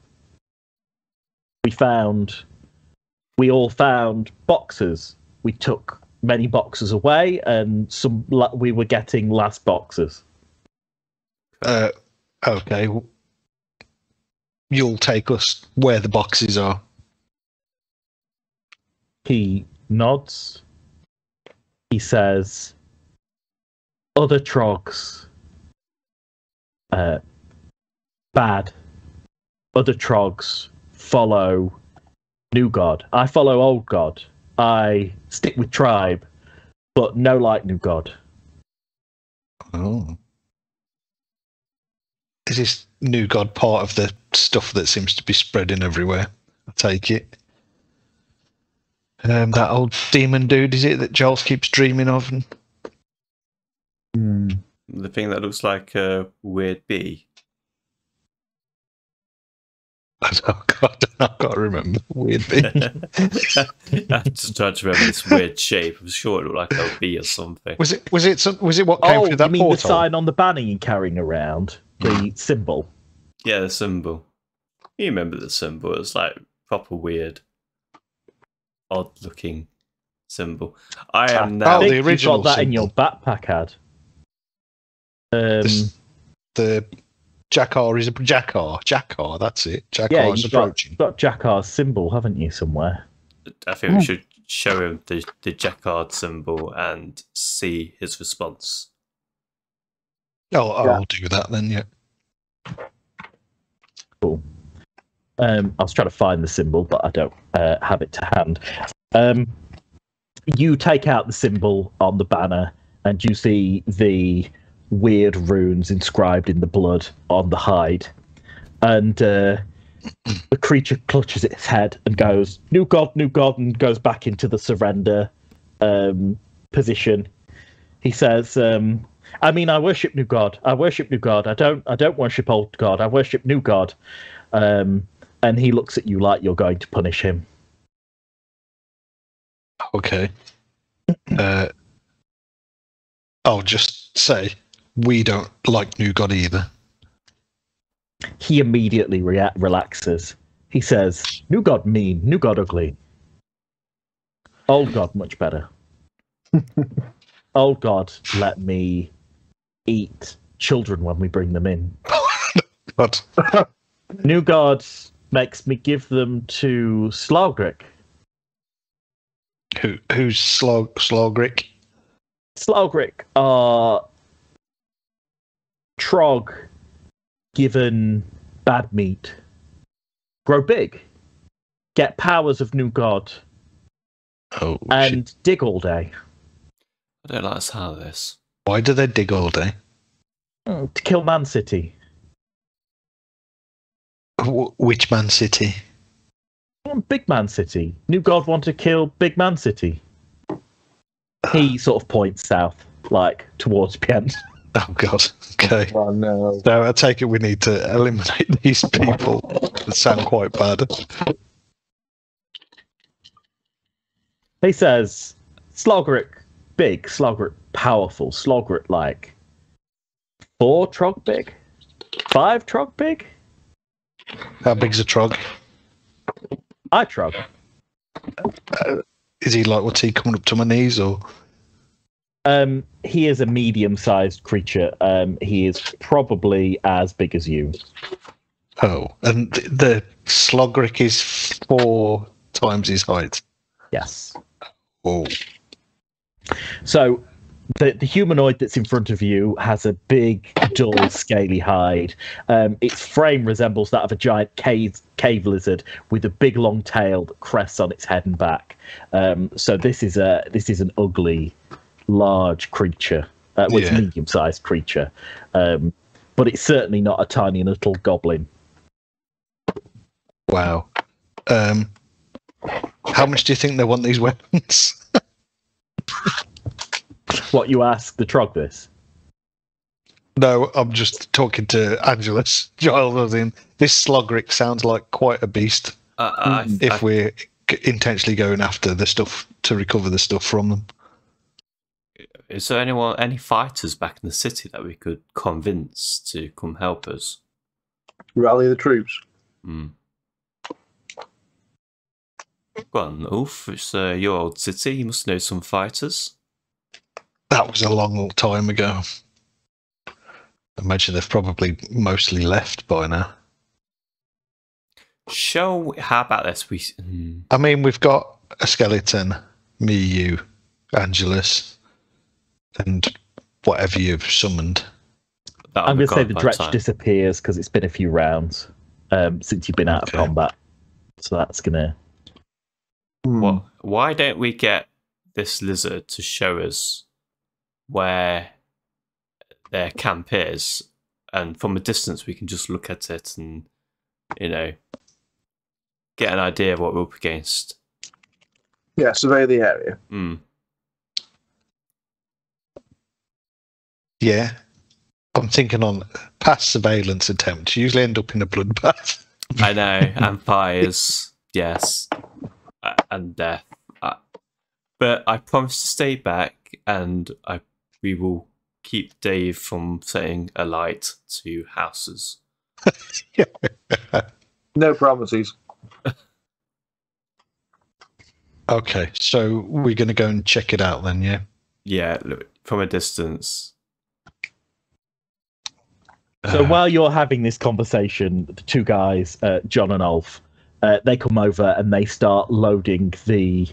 We all found boxes. We took many boxes away, and we were getting last boxes." Okay. You'll take us where the boxes are. He nods. He says, "Other Trogs. Bad. Other Trogs follow New God. I follow Old God. I stick with Tribe, but no like New God." Oh. Is this New God part of the stuff that seems to be spreading everywhere? I take it. That old demon dude, is it, that Giles keeps dreaming of? The thing that looks like a weird bee. Oh God, I can't remember the weird thing. I'm just trying to remember this weird shape. I'm sure it looked like a bee or something. Was it what came through that you mean portal? the sign on the banner you're carrying around? The symbol? Yeah, the symbol. You remember the symbol? It's like proper weird, odd-looking symbol. I am now. Oh, the You've original got that in symbol. your backpack, Ad. The Jackar is a Jackar. Jackar, that's it. Jackar Yeah, is you've approaching. got Jackar's symbol, haven't you, somewhere? I think we should show him the Jacquard symbol and see his response. Oh, I'll do that then. Yeah. Cool. I was trying to find the symbol, but I don't have it to hand. You take out the symbol on the banner, and you see the weird runes inscribed in the blood on the hide. And the creature clutches its head and goes, new god, and goes back into the surrender position. He says, I worship new god. I don't worship old god. I worship new god. And he looks at you like you're going to punish him. Okay. I'll just say we don't like New God either. He immediately relaxes. He says, new god mean, new god ugly. Old god much better. Old god let me eat children when we bring them in. But New god makes me give them to Slogric. who's Slogric? Slogric are Trog given bad meat. Grow big. Get powers of new god. Oh, and shit. dig all day. I don't like the sound of this. Why do they dig all day? To kill Man City. Which Man City? Big Man City. New God want to kill Big Man City. He sort of points south, like towards Pient. Oh God. Okay. Oh no. So I take it we need to eliminate these people that sound quite bad. He says, Slogric big, Slogric powerful, Slogric like 4 Trog big? 5 Trog big? How big's a Trog? I Trog. Is he like, what's he coming up to my knees or? He is a medium-sized creature. He is probably as big as you. Oh, and the Slogric is 4 times his height. Yes. Oh. So the humanoid that's in front of you has a big, dull, scaly hide. Its frame resembles that of a giant cave lizard with a big, long tail that crests on its head and back. So this is an ugly, large creature. It's a medium-sized creature, but it's certainly not a tiny little goblin. Wow. How much do you think they want these weapons? What you ask the Trog this? No, I'm just talking to Angelus. Giles was in. This Slogric sounds like quite a beast. If we're intentionally going after the stuff to recover the stuff from them. Is there any fighters back in the city that we could convince to come help us? Rally the troops. Go on, Ulf. It's your old city. You must know some fighters. That was a long time ago. I imagine they've probably mostly left by now. How about this? I mean, we've got a skeleton, me, you, Angelus, and whatever you've summoned. I'm going to say the Dretch disappears because it's been a few rounds since you've been out of combat. So that's going to... Well, why don't we get this lizard to show us where their camp is, and from a distance we can just look at it and, get an idea of what we're up against. Yeah, survey the area. Yeah. I'm thinking on past surveillance attempts usually end up in a bloodbath. I know, and fires, yes, and death. But I promise to stay back, and we will keep Dave from setting alight to houses. No promises. Okay, so we're going to go and check it out then, yeah? Yeah, look, from a distance. So while you're having this conversation, the two guys, John and Ulf, they come over and they start loading the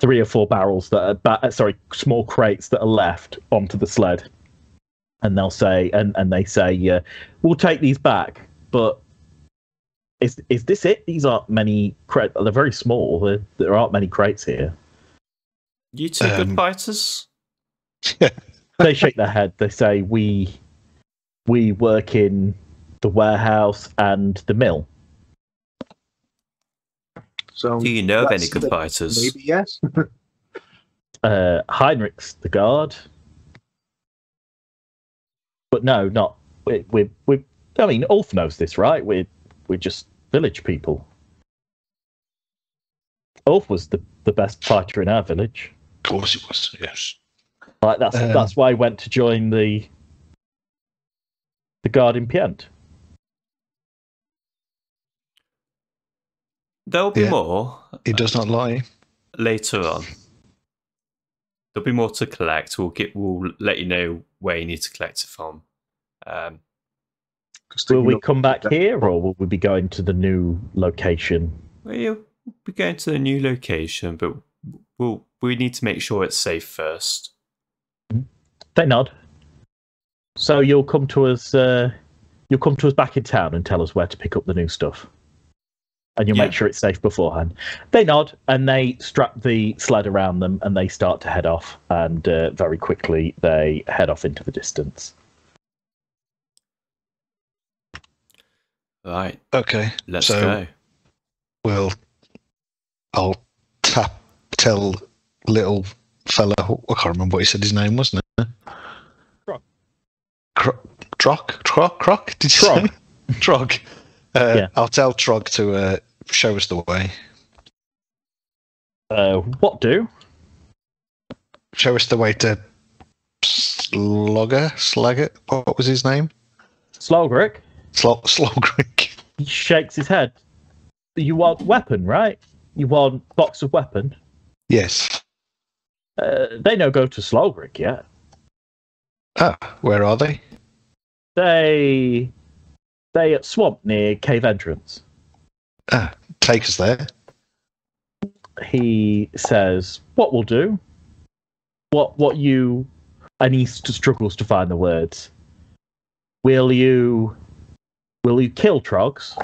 3 or 4 barrels that are, small crates that are left onto the sled. And they'll say, and they say, we'll take these back, but is this it? These aren't many crates. They're very small. There aren't many crates here. You two good fighters? They shake their head. They say, we work in the warehouse and the mill. So do you know of any good fighters? Maybe yes. Heinrich's the guard, but no, not we. I mean, Ulf knows this, right? We're just village people. Ulf was the best fighter in our village. Of course it was, yes. Like that's why I went to join the guard in Pient. There'll be more. He does not lie. Later on. There'll be more to collect. We'll let you know where you need to collect it from. Will we come back here, or will we be going to the new location? We'll be going to the new location, but we need to make sure it's safe first. They nod. So you'll come to us. You'll come to us back in town and tell us where to pick up the new stuff, and you'll make sure it's safe beforehand. They nod and they strap the sled around them and they start to head off. And very quickly they head off into the distance. Right. Okay. Let's go. Well, I'll tell little fella. I can't remember what he said his name was now. Croc? Did you say? Trog. Yeah. I'll tell Trog to show us the way. What do? Show us the way to Slagger? What was his name? Slogrick. Slogrick. He shakes his head. You want weapon, right? You want box of weapon? Yes. They no go to Slogrick yet. Ah, where are they? They at Swamp near Cave Entrance. Ah, take us there. He says, "What will do? What you?" And he struggles to find the words. Will you kill Trogs?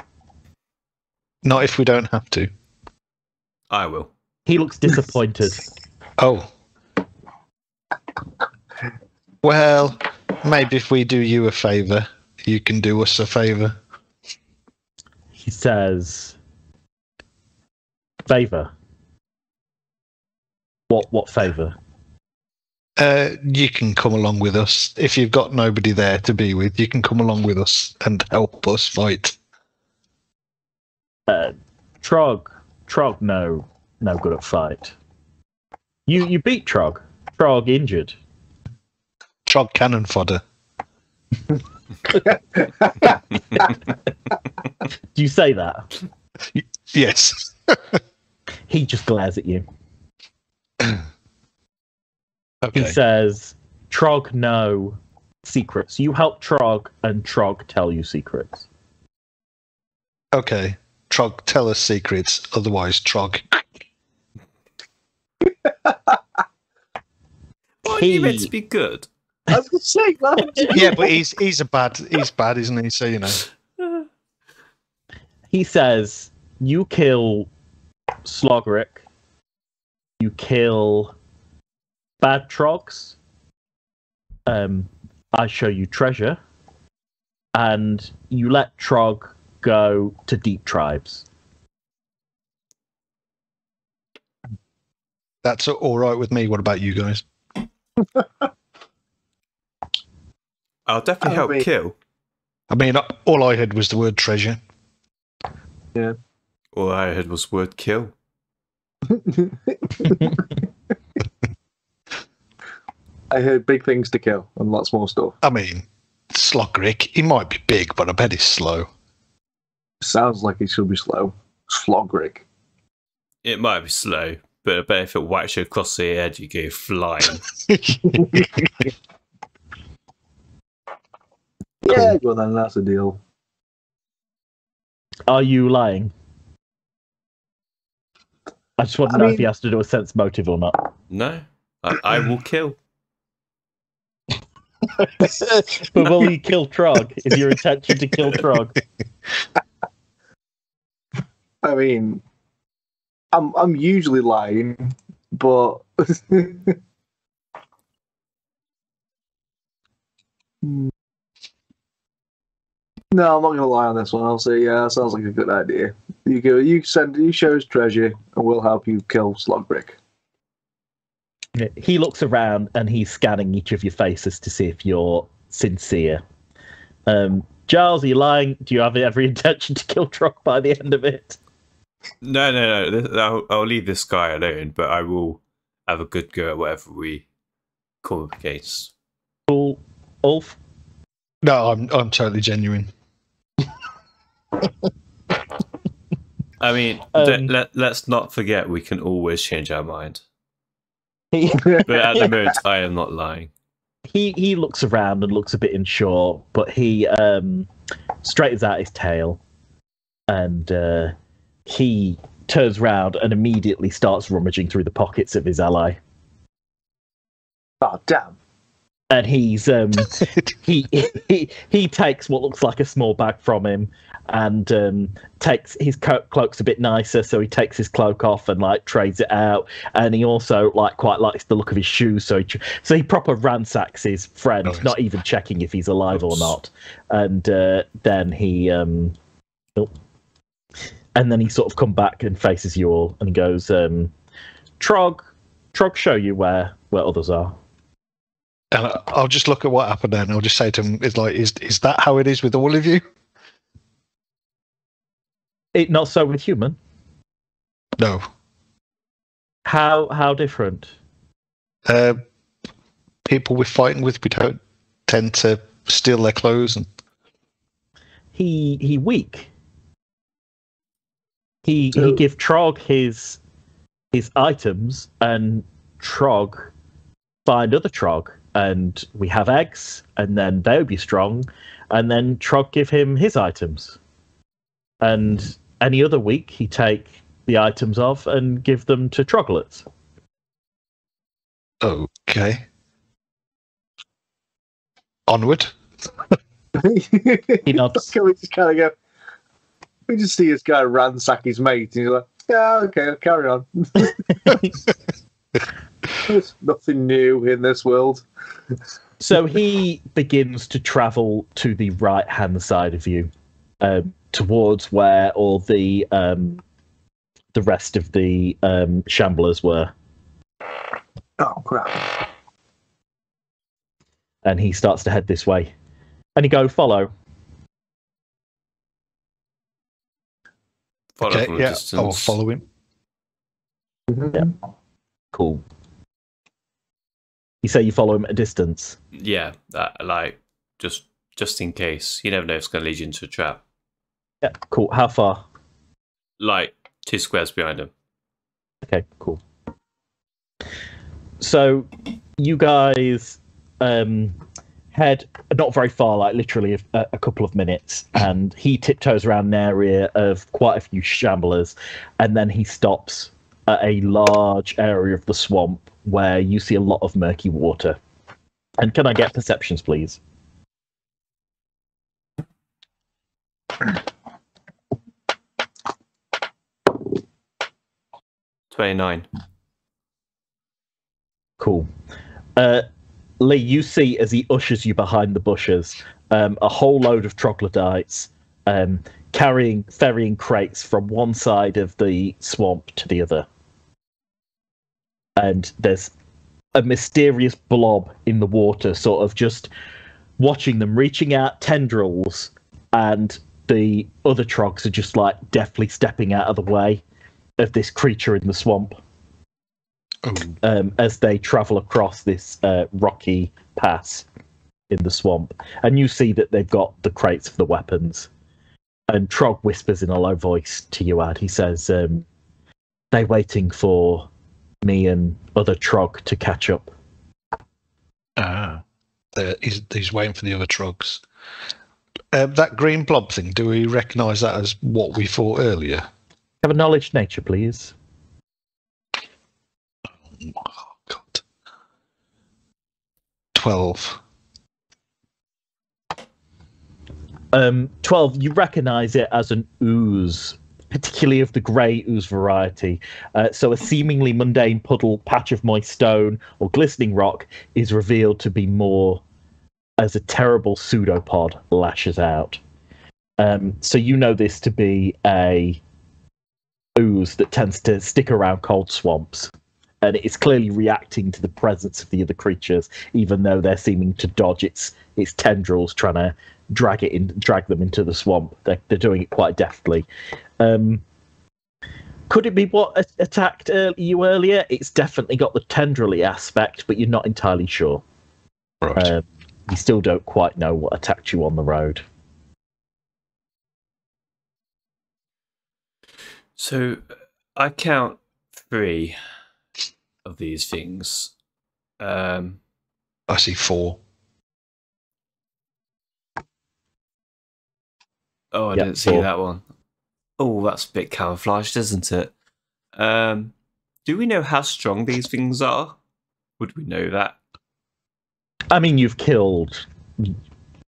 Not if we don't have to. I will. He looks disappointed. Oh. Well, maybe if we do you a favour, you can do us a favour. He says, "Favour? What favour?" You can come along with us. If you've got nobody there to be with, you can come along with us and help us fight. Trog, no good at fight. You beat Trog. Trog injured. Trog cannon fodder. Do you say that? Yes. He just glares at you. Okay. He says, "Trog know secrets. You help Trog, and Trog tell you secrets." Okay. Trog, tell us secrets. Otherwise, Trog. Well, you meant to be good. I was saying that. Yeah, but he's bad, isn't he? So you know. He says, "You kill Slogrick. You kill bad Trogs. I show you treasure, and you let Trog go to deep tribes." That's all right with me. What about you guys? I'll definitely help kill. I mean, all I heard was the word treasure. Yeah. All I heard was word kill. I heard big things to kill and lots more stuff. I mean, Slogrick, he might be big, but I bet he's slow. Sounds like it should be slow. Slogrick. It might be slow, but I bet if it whacks you across the head, you go flying. Yeah, well then, that's a deal. Are you lying? I just want to know if he has to do a sense motive or not. No, I will kill. But will you kill Trog? Is your intention to kill Trog? I mean, I'm usually lying, but no, I'm not gonna lie on this one. I'll say, yeah, that sounds like a good idea. You go, you show us treasure, and we'll help you kill Slogbrick. He looks around and he's scanning each of your faces to see if you're sincere. Giles, are you lying? Do you have every intention to kill Trog by the end of it? No. I'll leave this guy alone, but I will have a good go at whatever we come up against. Cool. Ulf? No, I'm totally genuine. I mean, let's not forget we can always change our mind. But at the moment, I am not lying. He looks around and looks a bit unsure, but he straightens out his tail and he turns round and immediately starts rummaging through the pockets of his ally. Oh, damn. And he's he takes what looks like a small bag from him and takes his cloak's a bit nicer, so he takes his cloak off and like trades it out. And he also quite likes the look of his shoes, so he proper ransacks his friend, nice. Not even checking if he's alive or not. And then he and then he sort of come back and faces you all and goes, Trog, show you where others are. And I'll just look at what happened then. I'll just say to him, is that how it is with all of you? Not so with human. No. How different? People we're fighting with, we don't tend to steal their clothes. And he weak. He give Trog his items, and Trog find other Trog. And we have eggs, and then they'll be strong, and then Trog give him his items. And any other week, he take the items off and give them to Troglets. Okay. Onward. He nods. Can we just kind of go? We just see this guy ransack his mate, and he's like, "Yeah, okay, I'll carry on." There's nothing new in this world. So he begins to travel to the right-hand side of you, towards where all the rest of the shamblers were. Oh crap! And he starts to head this way. And he go, follow. Follow Okay, from a yeah, distance. I'll follow him. Yeah. Cool. You say you follow him at a distance? Yeah, like just in case. You never know if it's going to lead you into a trap. Yeah, cool. How far? Like 2 squares behind him. Okay, cool. So you guys head not very far, like literally a couple of minutes, and he tiptoes around an area of quite a few shamblers, and then he stops at a large area of the swamp where you see a lot of murky water. And can I get perceptions, please? $29. Cool. Lee, you see as he ushers you behind the bushes, a whole load of troglodytes ferrying crates from one side of the swamp to the other. And there's a mysterious blob in the water, sort of just watching them, reaching out tendrils and the other trogs are just like deftly stepping out of the way of this creature in the swamp as they travel across this rocky pass in the swamp. And you see that they've got the crates of the weapons. And Trog whispers in a low voice to you, Ad. He says, they're waiting for me and other Trog to catch up. He's waiting for the other Trogs. That green blob thing, do we recognise that as what we fought earlier? Have a knowledge nature, please. Oh, God. 12. 12, you recognise it as an ooze, particularly of the grey ooze variety. So a seemingly mundane puddle, patch of moist stone, or glistening rock is revealed to be more as a terrible pseudopod lashes out. So you know this to be a ooze that tends to stick around cold swamps. And it's clearly reacting to the presence of the other creatures, even though they're seeming to dodge its tendrils, trying to drag them into the swamp. They're doing it quite deftly. Could it be what attacked you earlier? It's definitely got the tendrily aspect, but you're not entirely sure. Right. You still don't quite know what attacked you on the road. So I count 3 of these things. I see 4. Oh, I didn't see that one. Oh, that's a bit camouflaged, isn't it? Do we know how strong these things are? Would we know that? I mean, you faced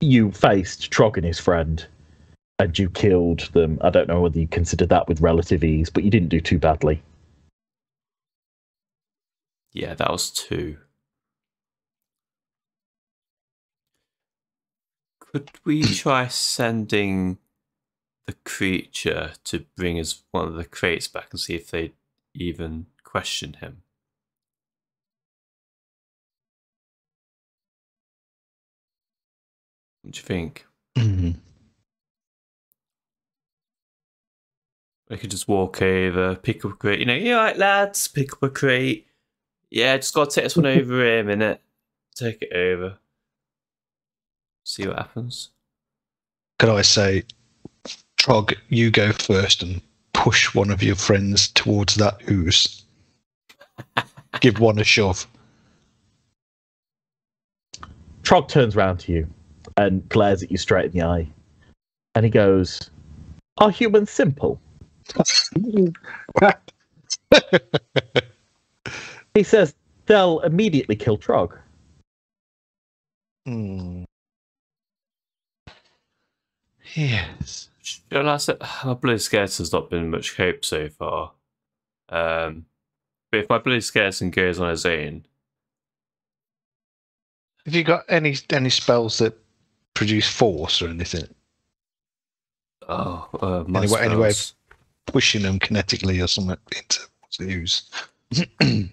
Trog and his friend, and you killed them. I don't know whether you consider that with relative ease, but you didn't do too badly. Yeah, that was 2. Could we try sending the creature to bring us one of the crates back and see if they even question him? What do you think? Mm-hmm. We could just walk over, pick up a crate. You all right, lads? Pick up a crate. Yeah, just got to take this one over here a minute. Take it over. See what happens. Could I say, Trog, you go first and push one of your friends towards that ooze? Give one a shove. Trog turns round to you and glares at you straight in the eye. And he goes, "Are humans simple?" He says, "They'll immediately kill Trog." Yes. I said, my Bloody Scarce has not been much hope so far. But if my Bloody Scarce goes on his own... Have you got any spells that produce force or anything? My anyway, pushing them kinetically or something into the use.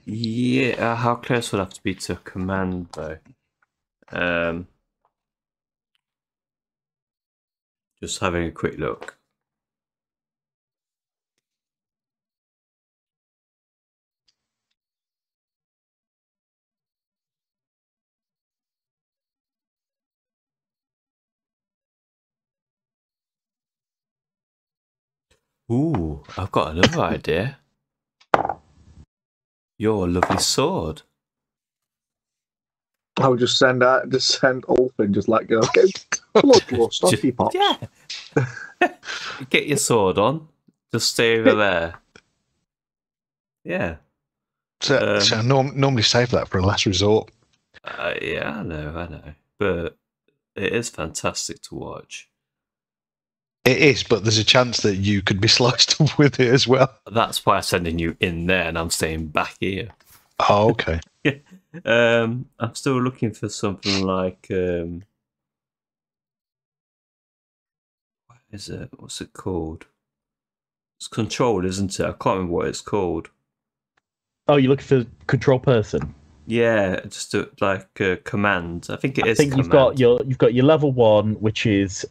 Yeah, how close would I have to be to a command, though? Just having a quick look. Ooh, I've got another idea. Your lovely sword. I would just send Ulfin, just like go, okay, bloodlust, off he pops. Yeah. Get your sword on. Just stay over there. Yeah. So I normally save that for a last resort. Yeah, I know. But it is fantastic to watch. It is, but there's a chance that you could be sliced up with it as well. That's why I'm sending you in there and I'm staying back here. Oh, okay. I'm still looking for something like... what is it? What's it called? It's control, isn't it? I can't remember what it's called. Oh, you're looking for control person? Yeah, just like a command. I think it is. I think you've got your level 1, which is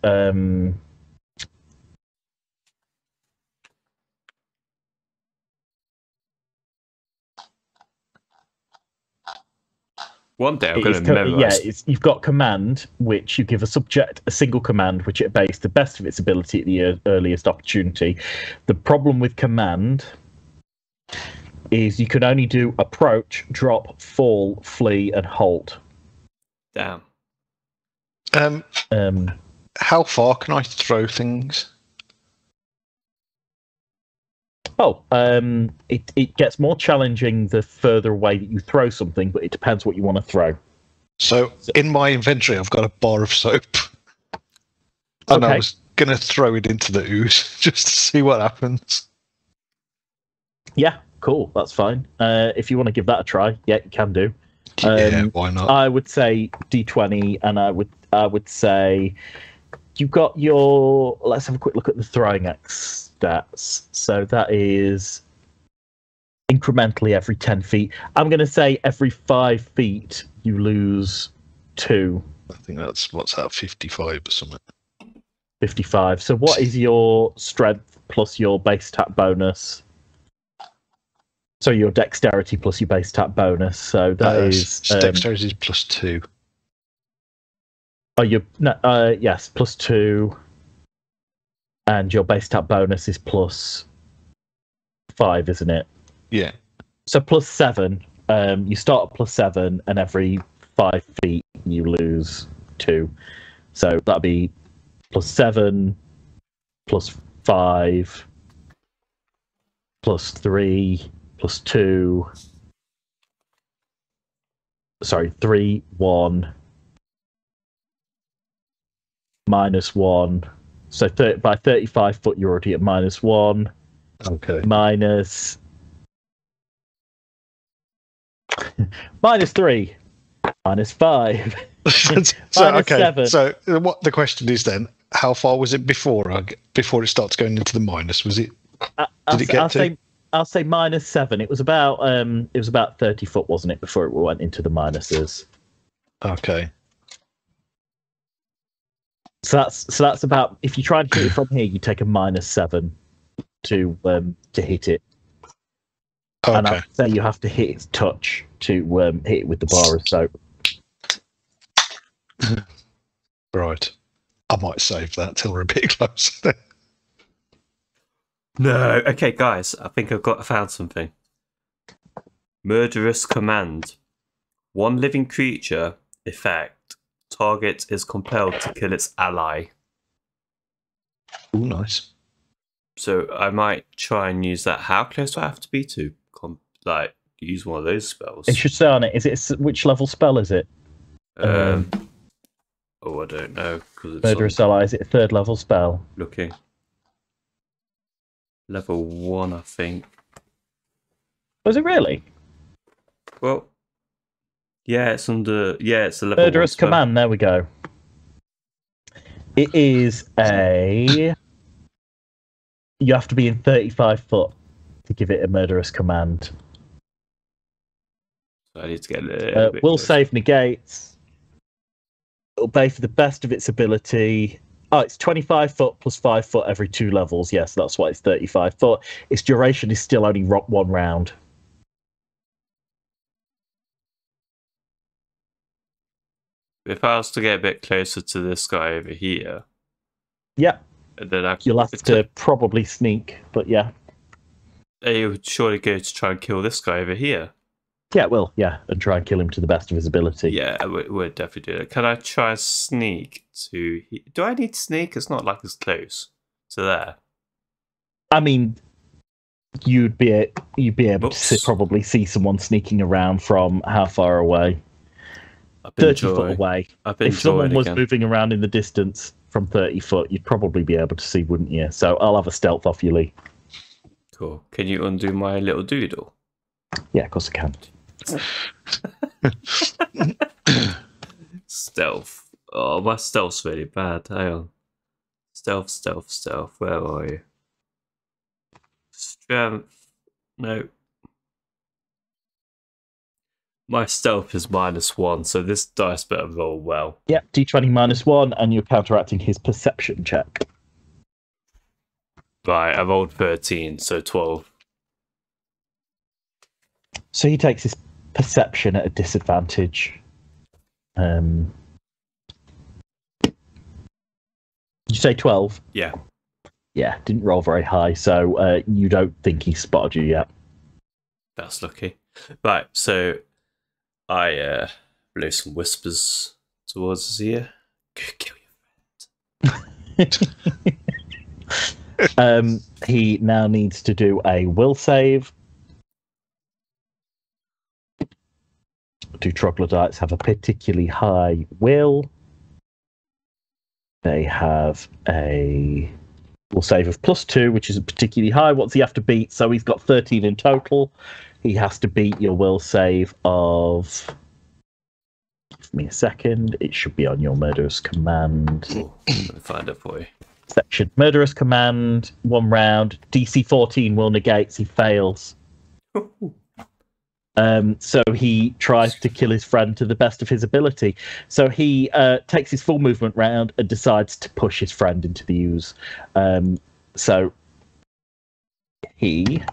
One day I'm going to memorize. You've got command, which you give a subject a single command, which it obeys to the best of its ability at the earliest opportunity. The problem with command is you can only do approach, drop, fall, flee, and halt. Damn. How far can I throw things? It gets more challenging the further away that you throw something, but it depends what you want to throw. So in my inventory, I've got a bar of soap. And I was going to throw it into the ooze just to see what happens. Yeah, cool. That's fine. If you want to give that a try, yeah, you can do. Why not? I would say D20, and I would say you've got your. Let's have a quick look at the throwing stats. So that is incrementally every 10 feet. I'm going to say every 5 feet you lose 2. I think that's what's that, 55 or something. 55. So what is your strength plus your base attack bonus? So your dexterity plus your base attack bonus. So that is dexterity is +2. Oh, yes, +2, and your base attack bonus is +5, isn't it? Yeah. So +7. You start at +7, and every 5 feet you lose 2. So that'd be +7, +5, +3, +2. Sorry, 3, 1, -1. So by 35 foot, you're already at -1. Okay. -3, -5. -7. So what the question is then? How far was it before it starts going into the minus? Was it? I'll say -7. It was about 30 foot, wasn't it, before it went into the minuses? Okay. So that's about, if you try and hit it from here, you take a -7 to hit it. Okay. And I'd say you have to hit its touch to hit it with the bar of soap. Right. I might save that till we're a bit closer. No. Okay, guys. I think I found something. Murderous command. One living creature effect. Target is compelled to kill its ally. Oh, nice. So I might try and use that. How close do I have to be to use one of those spells? It should say on it. Which level spell is it? Oh, I don't know. Murderous ally. Is it a 3rd level spell? Looking. Level 1, I think. Was it really? Well, yeah, it's under. Yeah, it's a level Murderous 1 spell. command. There we go. It is a. You have to be in 35 foot to give it a murderous command. So I need to get a little bit will closer. save negates. It'll pay for the best of its ability. Oh, it's 25 foot plus 5 foot every 2 levels. Yes, that's why it's 35 foot. Its duration is still only 1 round. If I was to get a bit closer to this guy over here, Yep. then You'll have to probably sneak, but yeah. You would surely go to try and kill this guy over here. Yeah, well, yeah, and try and kill him to the best of his ability. Yeah, we'll definitely do it. Can I try and sneak to... Do I need to sneak? It's not like it's close to there. I mean, you'd be able to probably see someone sneaking around from how far away? 30 foot away. If someone was moving around in the distance from 30 foot, you'd probably be able to see, wouldn't you? So I'll have a stealth off you, Lee. Cool. Can you undo my little doodle? Yeah, of course I can. Stealth. Oh, my stealth's really bad. Hang on. Stealth. Where are you? Strength. No. My stealth is -1, so this dice better roll well. Yep, D20 -1, and you're counteracting his perception check. Right, I rolled 13, so 12. So he takes his perception at a disadvantage. Did you say 12? Yeah. Yeah, didn't roll very high, so you don't think he spotted you yet. That's lucky. Right, so I blow some whispers towards his ear. Go kill your friend. He now needs to do a will save. Do troglodytes have a particularly high will? They have a will save of +2, which is particularly high. What's he have to beat? So he's got 13 in total. He has to beat your will save of... Give me a second. It should be on your murderous command. Oh, I'm going to find it for you. Section. Murderous command, 1 round. DC 14 will negates. He fails. So he tries to kill his friend to the best of his ability. So he takes his full movement round and decides to push his friend into the ooze. So he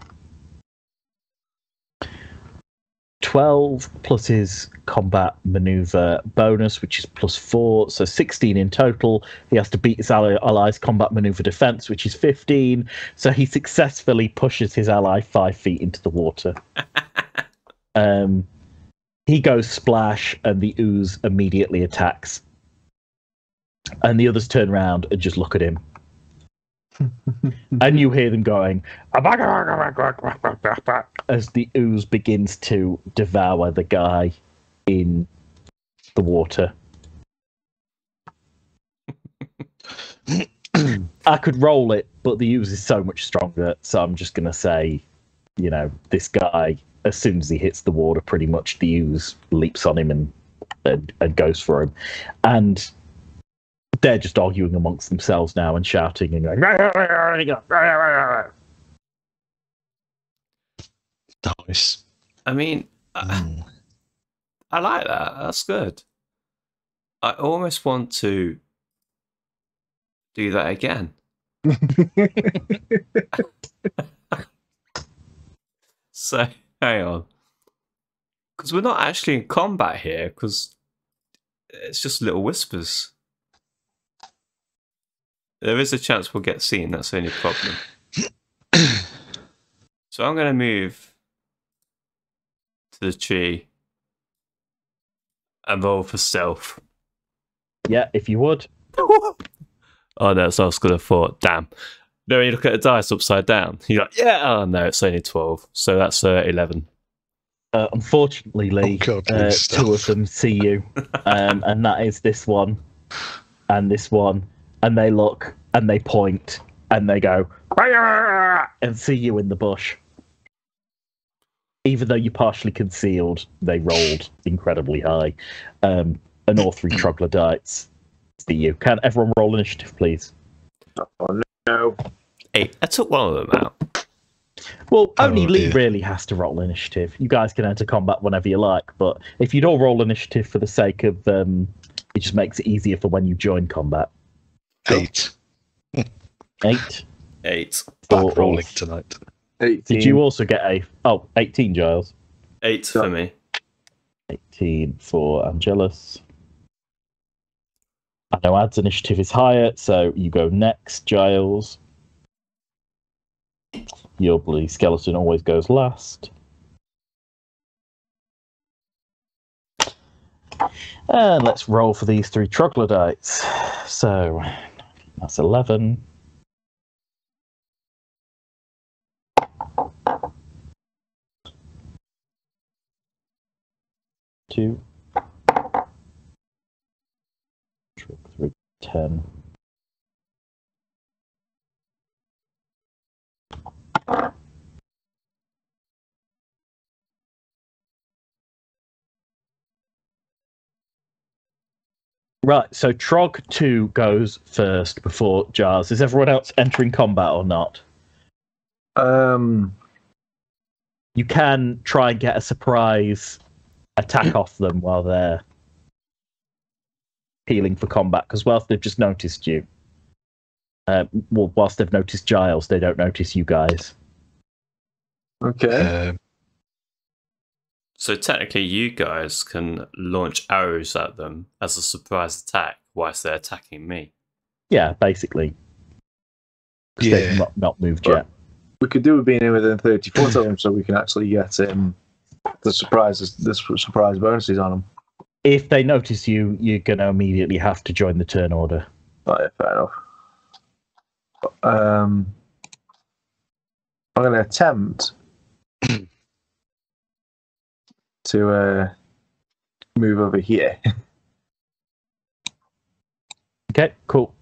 12 plus his combat maneuver bonus, which is +4, so 16 in total. He has to beat his ally's combat maneuver defense, which is 15. So he successfully pushes his ally 5 feet into the water. He goes splash, and the ooze immediately attacks. And the others turn around and just look at him. And you hear them going as the ooze begins to devour the guy in the water. I could roll it, but the ooze is so much stronger, so I'm just going to say, you know, this guy, as soon as he hits the water, pretty much the ooze leaps on him and goes for him. And they're just arguing amongst themselves now and shouting and going. Nice. I mean, I like that. That's good. I almost want to do that again. So, hang on. Because we're not actually in combat here, because it's just little whispers. There is a chance we'll get seen, that's the only problem. So I'm going to move to the tree and roll for stealth. Yeah, if you would. Oh no, so I was going to thought, damn. No, you look at the dice upside down. You're like, yeah, oh no, it's only 12. So that's 11. Unfortunately, Lee, two of them see you, and that is this one and this one, and they look and they point and they go and see you in the bush. Even though you're partially concealed, they rolled incredibly high, and all 3 troglodytes see you. Can everyone roll initiative, please? Oh no! Hey, I took one of them out. Well, only Lee really has to roll initiative. You guys can enter combat whenever you like, but if you'd all roll initiative for the sake of, it just makes it easier for when you join combat. 8. 8. 8. Black rolling tonight. 18. Did you also get a... Oh, 18, Giles. 8 for me. 18 for Angelus. I know Ad's initiative is higher, so you go next, Giles. Your bloody skeleton always goes last. And let's roll for these 3 troglodytes. So, that's 11. Two. 3, 10. Right, so Trog 2 goes first before Giles. Is everyone else entering combat or not? You can try and get a surprise attack off them while they're healing for combat, because whilst they've just noticed you, whilst they've noticed Giles, they don't notice you guys. Okay. So technically, you guys can launch arrows at them as a surprise attack whilst they're attacking me. Yeah, basically. Because they've not moved yet. We could do with being in within 30 foot of them, so we can actually get the surprise bonuses on them. If they notice you, you're going to immediately have to join the turn order. Right, fair enough. I'm going to attempt to move over here. Okay, cool.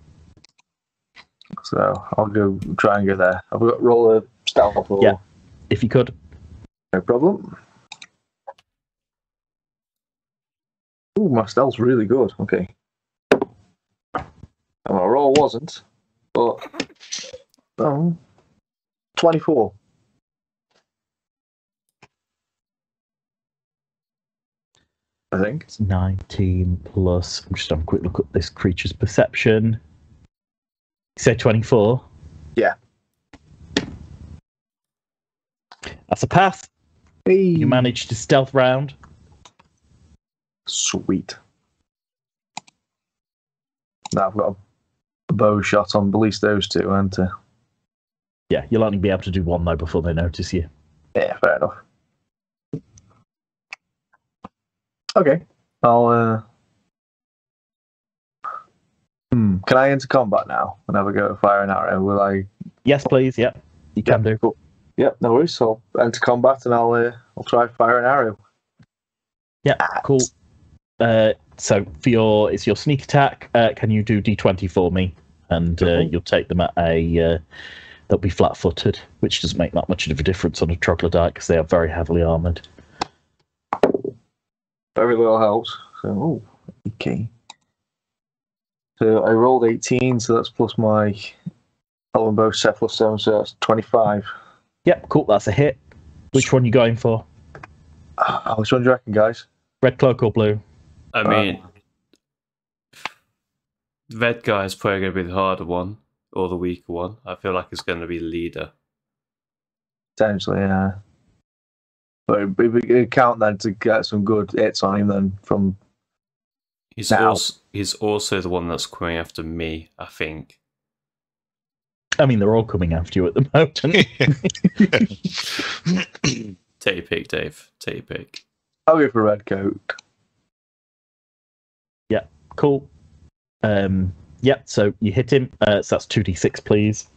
So I'll try and go there. I've got roll a stealth. Yeah, if you could. No problem. Ooh, my stealth's really good. Okay. And my roll wasn't, but 24. I think it's 19 plus. I'm just having a quick look at this creature's perception. You said 24? Yeah. That's a pass. Hey. You managed to stealth round. Sweet. Now I've got a bow shot on at least those two, haven't I? Yeah, you'll only be able to do one though before they notice you. Yeah, fair enough. Okay. I'll Can I enter combat now and have a go at fire and arrow? Will I? Yes, please. Yep. You can do. Cool. Yep, no worries. So I'll enter combat and I'll try fire and arrow. Yeah, cool. So for it's your sneak attack. Can you do D20 for me? And you'll take them at a. They'll be flat-footed, which doesn't make that much of a difference on a troglodyte because they are very heavily armored. Very little helps. So, okay. So I rolled 18, so that's plus my Elven Bow Cephalus Stone, so that's 25. Yep, cool. That's a hit. Which one are you going for? Which one do you reckon, guys? Red cloak or blue? I mean, the red guy is probably going to be the harder one, or the weaker one. I feel like it's going to be the leader. Potentially, yeah. But if we count then to get some good hits on him then from He's also the one that's coming after me, I think. I mean, they're all coming after you at the moment. Take your pick, Dave. Take your pick. I'll go for red coat. Yeah, cool. Yeah, so you hit him. So that's 2d6, please.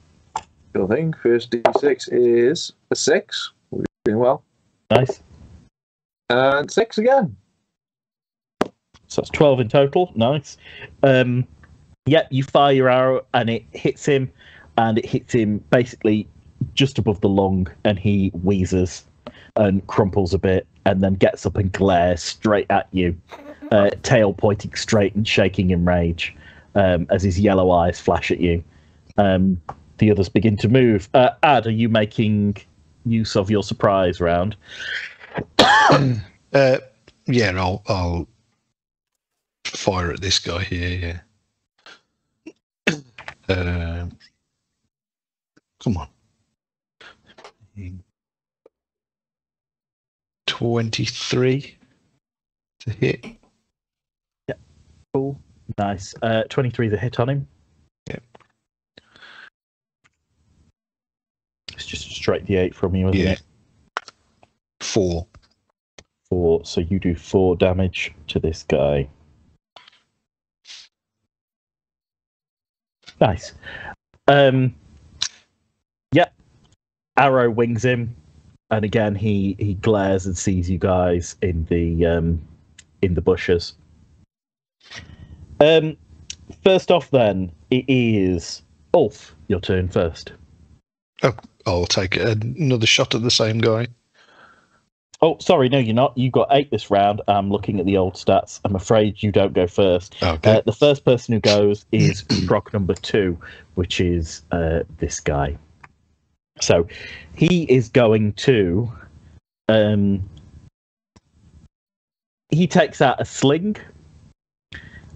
Sure thing. First d6 is a 6. We're doing well. Nice. And 6 again. So that's 12 in total. Nice. Yeah, you fire your arrow and it hits him. And it hits him basically just above the lung. And he wheezes and crumples a bit. And then gets up and glares straight at you. Tail pointing straight and shaking in rage. As his yellow eyes flash at you. The others begin to move. Ad, are you making use of your surprise round? Yeah, I'll fire at this guy here. Yeah. Come on. 23 to hit. Yeah, cool. Nice. 23 the hit on him. Yeah. It's just a straight D8 from you, isn't it? 4. 4. So you do 4 damage to this guy. Nice. Yeah. Arrow wings him, and again he glares and sees you guys in the bushes. First off, then it is Ulf. Your turn first. Oh, I'll take another shot at the same guy. Oh, sorry, no, you're not. You got 8 this round. I'm looking at the old stats. I'm afraid you don't go first. Okay. The first person who goes is Brock number 2, which is this guy. So he is going to. He takes out a sling,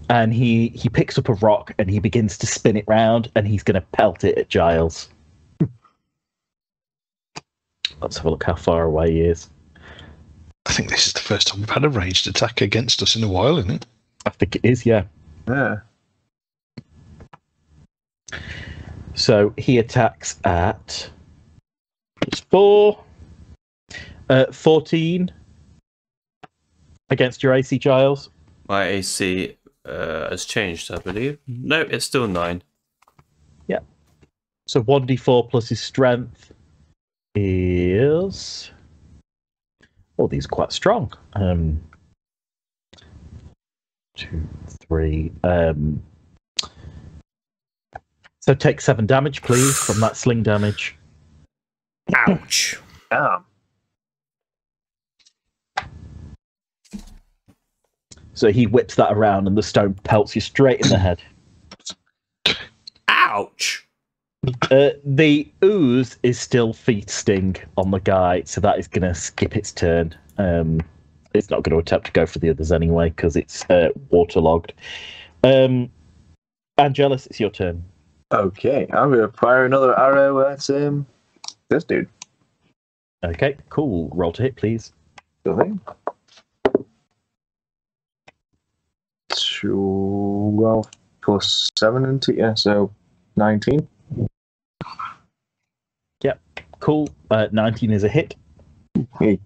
and he picks up a rock and he begins to spin it round, and he's going to pelt it at Giles. Let's have a look how far away he is. I think this is the first time we've had a ranged attack against us in a while, isn't it? I think it is, yeah. Yeah. So he attacks at 14 against your AC, Giles. My AC has changed, I believe. No, it's still 9. Yeah. So 1d4 plus his strength is... Oh, these are quite strong. 2, 3. So take 7 damage, please, from that sling damage. Ouch. Damn. So he whips that around and the stone pelts you straight in the head. Ouch. The ooze is still feasting on the guy, so that is going to skip its turn. It's not going to attempt to go for the others anyway, because it's waterlogged. Angelus, it's your turn. Okay, I'm going to fire another arrow at this dude. Okay, cool. Roll to hit, please. Sure thing. 12 plus 7 into, yeah, so 19. Yep, cool. 19 is a hit. Hey.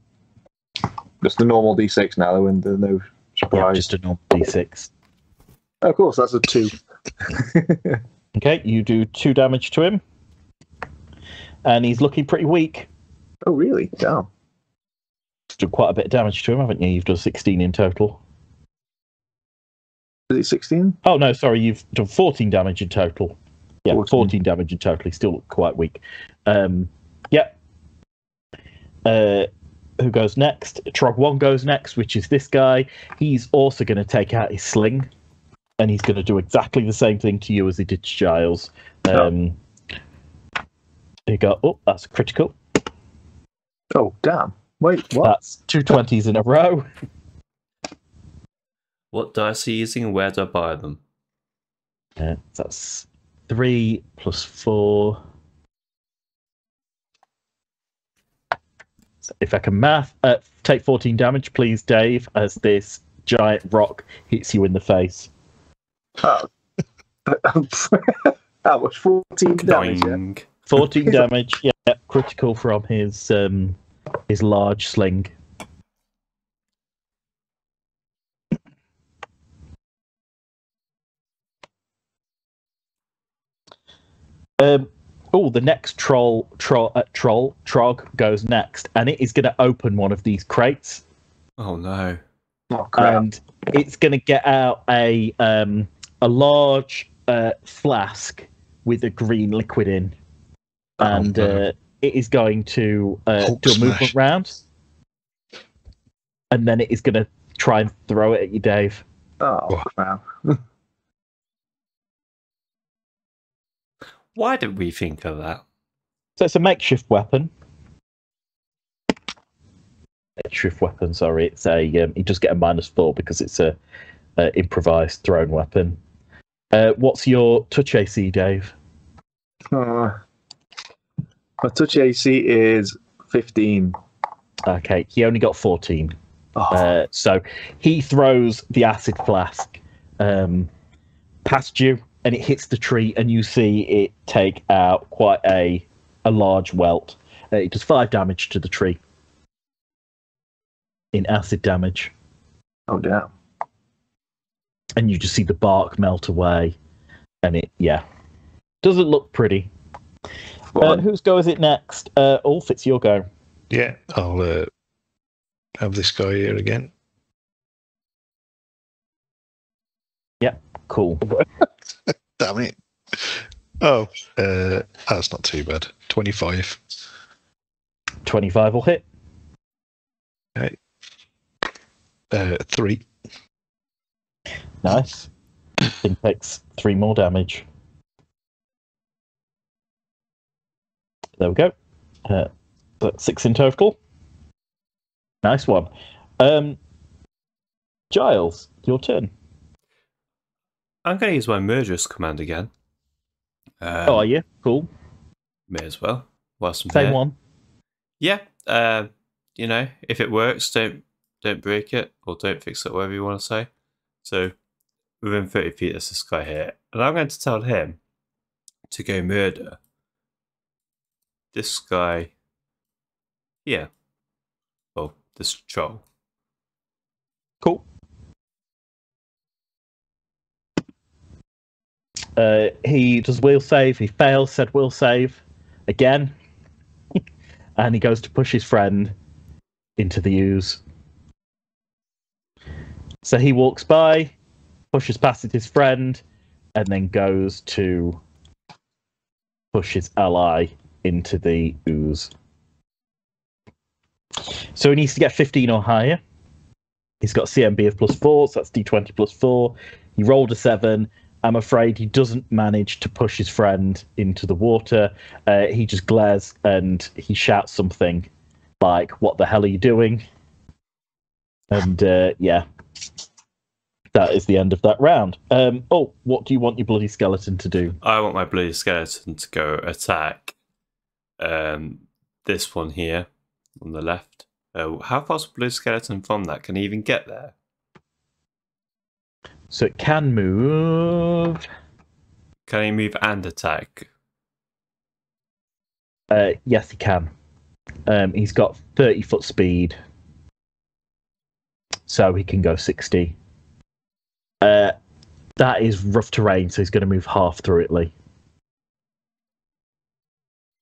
Just the normal d6 now, though, and no surprise. Yeah, just a normal d6. Oh, of course, that's a 2. Okay, you do 2 damage to him. And he's looking pretty weak. Oh, really? Damn. You've done quite a bit of damage to him, haven't you? You've done 16 in total. Is it 16? Oh, no, sorry, you've done 14 damage in total. Yeah, 14 damage in total. He's still quite weak. Yep. Who goes next? Trog 1 goes next, which is this guy. He's also going to take out his sling. And he's going to do exactly the same thing to you as he did to Giles. You go, oh, that's critical. Oh, damn. Wait, what? That's 2 20s in a row. What dice are you using and where do I buy them? That's 3 plus 4. So if I can math, take 14 damage, please, Dave, as this giant rock hits you in the face. Oh. That was 14 damage, yeah? 14 damage, yeah, critical from his large sling. The next Trog goes next, and it is going to open one of these crates. Oh no! Oh, crap. And it's going to get out a large flask with a green liquid in, and it is going to do a movement round, and then it is going to try and throw it at you, Dave. Oh, wow. Why did we think of that? So it's a makeshift weapon. Sorry. It's a you just get a -4 because it's a improvised thrown weapon. What's your touch AC, Dave? My touch AC is 15. Okay, he only got 14. Oh. So he throws the acid flask past you, and it hits the tree, and you see it take out quite a large welt. It does 5 damage to the tree in acid damage. Oh, damn. And you just see the bark melt away, and it, doesn't look pretty. Whose go is it next? Ulf, it's your go. Yeah, I'll have this guy here again. Yep, cool. Damn it. Oh, that's not too bad. 25. 25 will hit. Okay. 3. Nice. Thing takes 3 more damage. There we go. That's 6 in total. Nice one. Giles, your turn. I'm going to use my murderous command again. Are you? Cool. May as well. Whilst I'm Same here. one. Yeah. you know, if it works, don't break it, or don't fix it, whatever you want to say. So within 30 feet, there's this guy here, and I'm going to tell him to go murder this guy here. Well, this troll. Cool. He does will save. He fails said will save again, and he goes to push his friend into the ooze. So he walks by, pushes past his friend, and then goes to push his ally into the ooze. So he needs to get 15 or higher. He's got CMB of +4, so that's D20 +4. He rolled a 7. I'm afraid he doesn't manage to push his friend into the water. He just glares and he shouts something like, "What the hell are you doing?" And yeah, that is the end of that round. What do you want your bloody skeleton to do? I want my bloody skeleton to go attack this one here on the left. How far's the bloody skeleton from that? Can he even get there? So it can move. Can he move and attack? Yes, he can. He's got 30-foot speed, so he can go 60. That is rough terrain, so he's going to move half through it, Lee.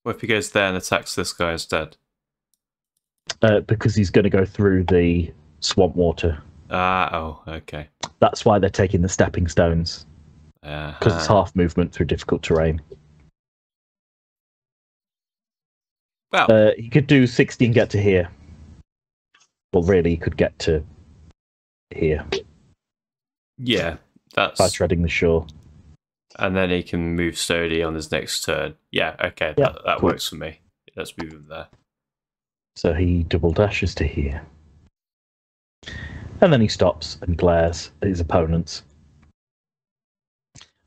What if he goes there and attacks this guy instead? Because he's going to go through the swamp water. Oh, okay. That's why they're taking the stepping stones. Because it's half movement through difficult terrain. Well, he could do 60 and get to here. Well, really, he could get to here. Yeah, that's by treading the shore. And then he can move slowly on his next turn. Yeah, okay, Yeah, that cool. works for me. Let's move him there. So he double dashes to here. And then he stops and glares at his opponents.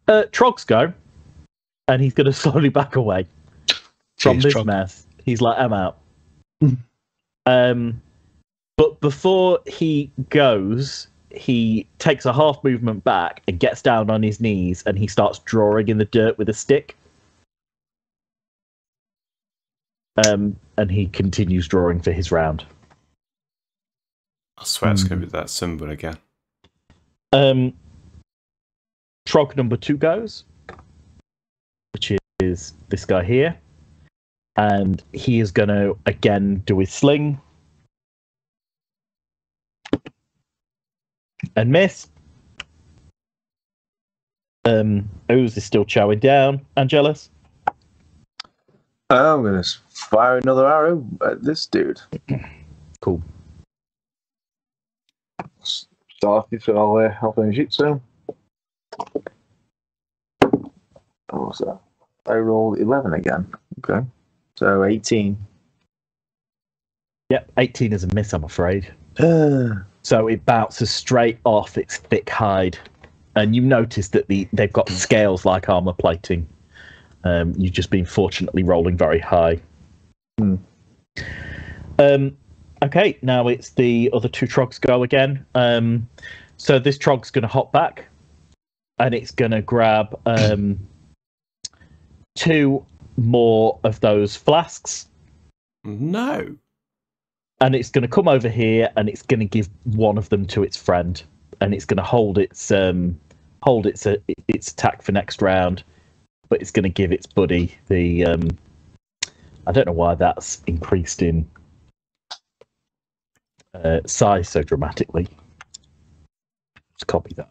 Trogs go. And he's going to slowly back away from this mess. He's like, I'm out. But before he goes, he takes a half movement back and gets down on his knees and he starts drawing in the dirt with a stick. And he continues drawing for his round. I swear it's going to be that symbol again. Trog number 2 goes, which is this guy here. And he is going to, again, do his sling. And miss. Ooze is still chowing down. Angelus? I'm going to fire another arrow at this dude. Cool. Started, so I'll finish it soon. What was that? I rolled 11 again. Okay. So 18. Yep, 18 is a miss, I'm afraid. So it bounces straight off its thick hide. And you notice that they've got scales like armor plating. You've just been fortunately rolling very high. Okay, now it's the other 2 trogs go again. So this trog's going to hop back. And it's going to grab 2 more of those flasks. No. And it's going to come over here and it's going to give one of them to its friend. And it's going to hold its attack for next round. But it's going to give its buddy the... I don't know why that's increased in size so dramatically. Let's copy that.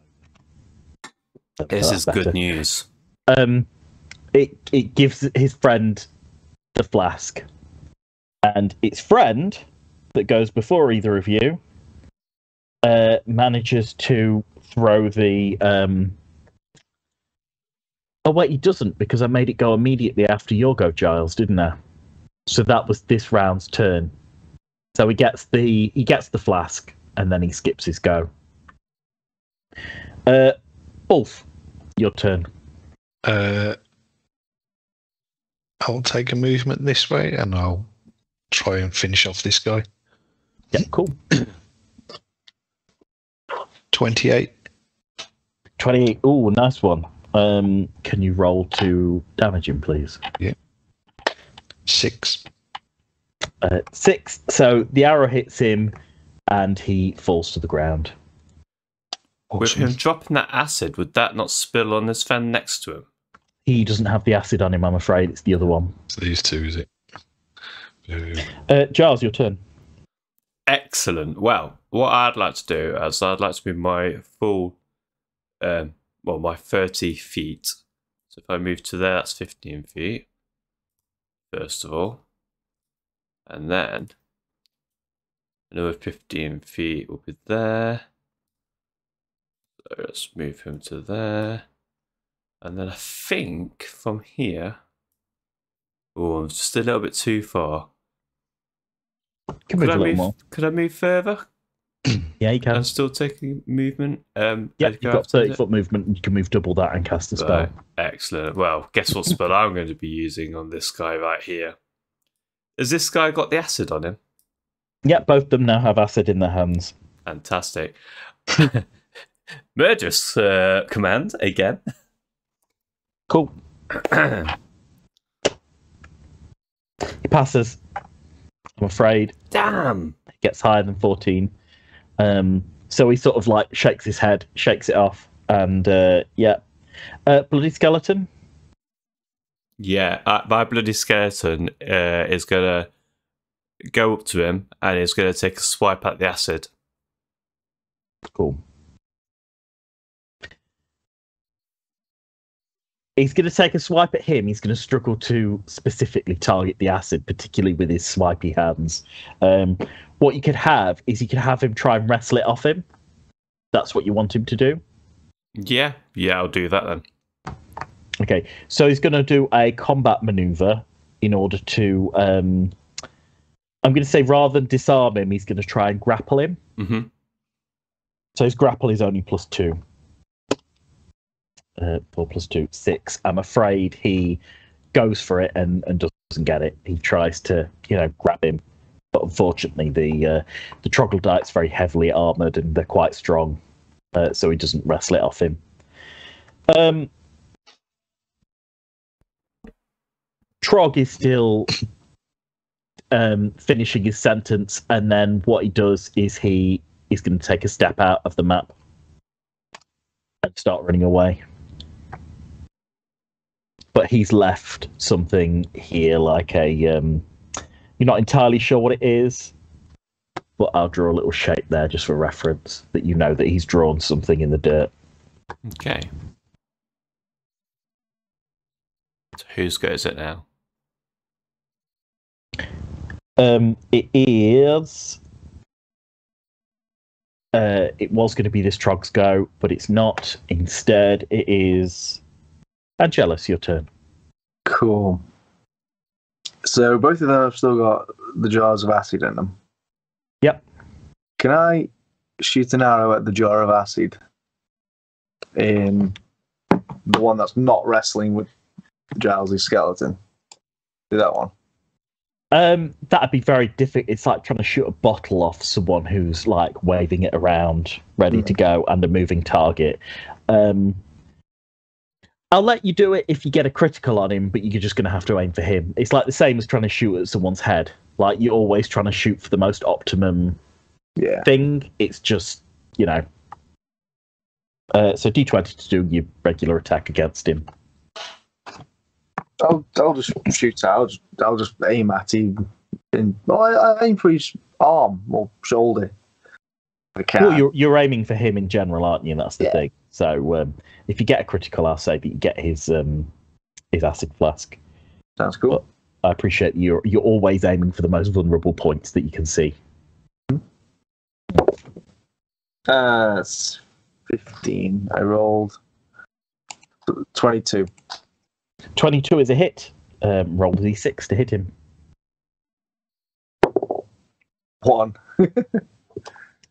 This is better. Good news. It gives his friend the flask. And its friend, that goes before either of you, manages to throw the... Oh, wait, he doesn't, because I made it go immediately after your go, Giles, didn't I? So that was this round's turn. So he gets the flask, and then he skips his go. Ulf, your turn. I'll take a movement this way, and I'll try and finish off this guy. Yeah, cool. 28. 28. Oh, nice one. Can you roll to damage him, please? Yeah. 6. 6. So the arrow hits him, and he falls to the ground. Awesome. With him dropping that acid, would that not spill on his friend next to him? He doesn't have the acid on him, I'm afraid. It's the other one. So these two, is it? Giles, your turn. Excellent. Well, what I'd like to do is I'd like to move my full, my 30 feet. So if I move to there, that's 15 feet, first of all. And then another 15 feet will be there. So let's move him to there. And then I think from here... Oh, I'm just a little bit too far. Can move a little more. Could I move further? Yeah, you can. I'm still taking movement. Yeah, you've got 30-foot movement, and you can move double that and cast a spell. Right. Excellent. Well, guess what spell I'm going to be using on this guy right here? Has this guy got the acid on him? Yeah, both of them now have acid in their hands. Fantastic. Murderous command again. Cool. He passes. I'm afraid. Damn. He gets higher than 14. So he sort of like shakes his head, shakes it off, and bloody skeleton. Yeah, my bloody skeleton is going to go up to him and is going to take a swipe at the acid. Cool. He's going to take a swipe at him. He's going to struggle to specifically target the acid, particularly with his swipey hands. What you could have is you could have him try and wrestle it off him. That's what you want him to do. Yeah, I'll do that then. Okay, so he's going to do a combat maneuver in order to... I'm going to say rather than disarm him, he's going to try and grapple him. Mm-hmm. So his grapple is only +2. 4 + 2, 6. I'm afraid he goes for it and doesn't get it. He tries to, grab him, but unfortunately the troglodyte's very heavily armored and they're quite strong, so he doesn't wrestle it off him. Trog is still finishing his sentence, and then what he does is he's going to take a step out of the map and start running away. But he's left something here like a... you're not entirely sure what it is, but I'll draw a little shape there just for reference, that you know that he's drawn something in the dirt. Okay. So whose go is it now? It is... it was going to be this Trog's go, but it's not. Instead, it is... Angelus, your turn. Cool. So both of them have still got the jars of acid in them. Yep. Can I shoot an arrow at the jar of acid in the one that's not wrestling with Giles' skeleton? Do that one. That'd be very difficult. It's like trying to shoot a bottle off someone who's like waving it around, ready to go, and a moving target. I'll let you do it if you get a critical on him, but you're just going to have to aim for him. It's like the same as trying to shoot at someone's head. Like, you're always trying to shoot for the most optimum thing. It's just, So D20 to do your regular attack against him. I'll just shoot out. I'll just aim at him. I aim for his arm or shoulder. Well, you're aiming for him in general, aren't you? That's the thing. So if you get a critical, I'll say that you get his acid flask. Sounds cool. But I appreciate you're always aiming for the most vulnerable points that you can see. 15. I rolled 22. 22 is a hit. Roll d6 to hit him. 1.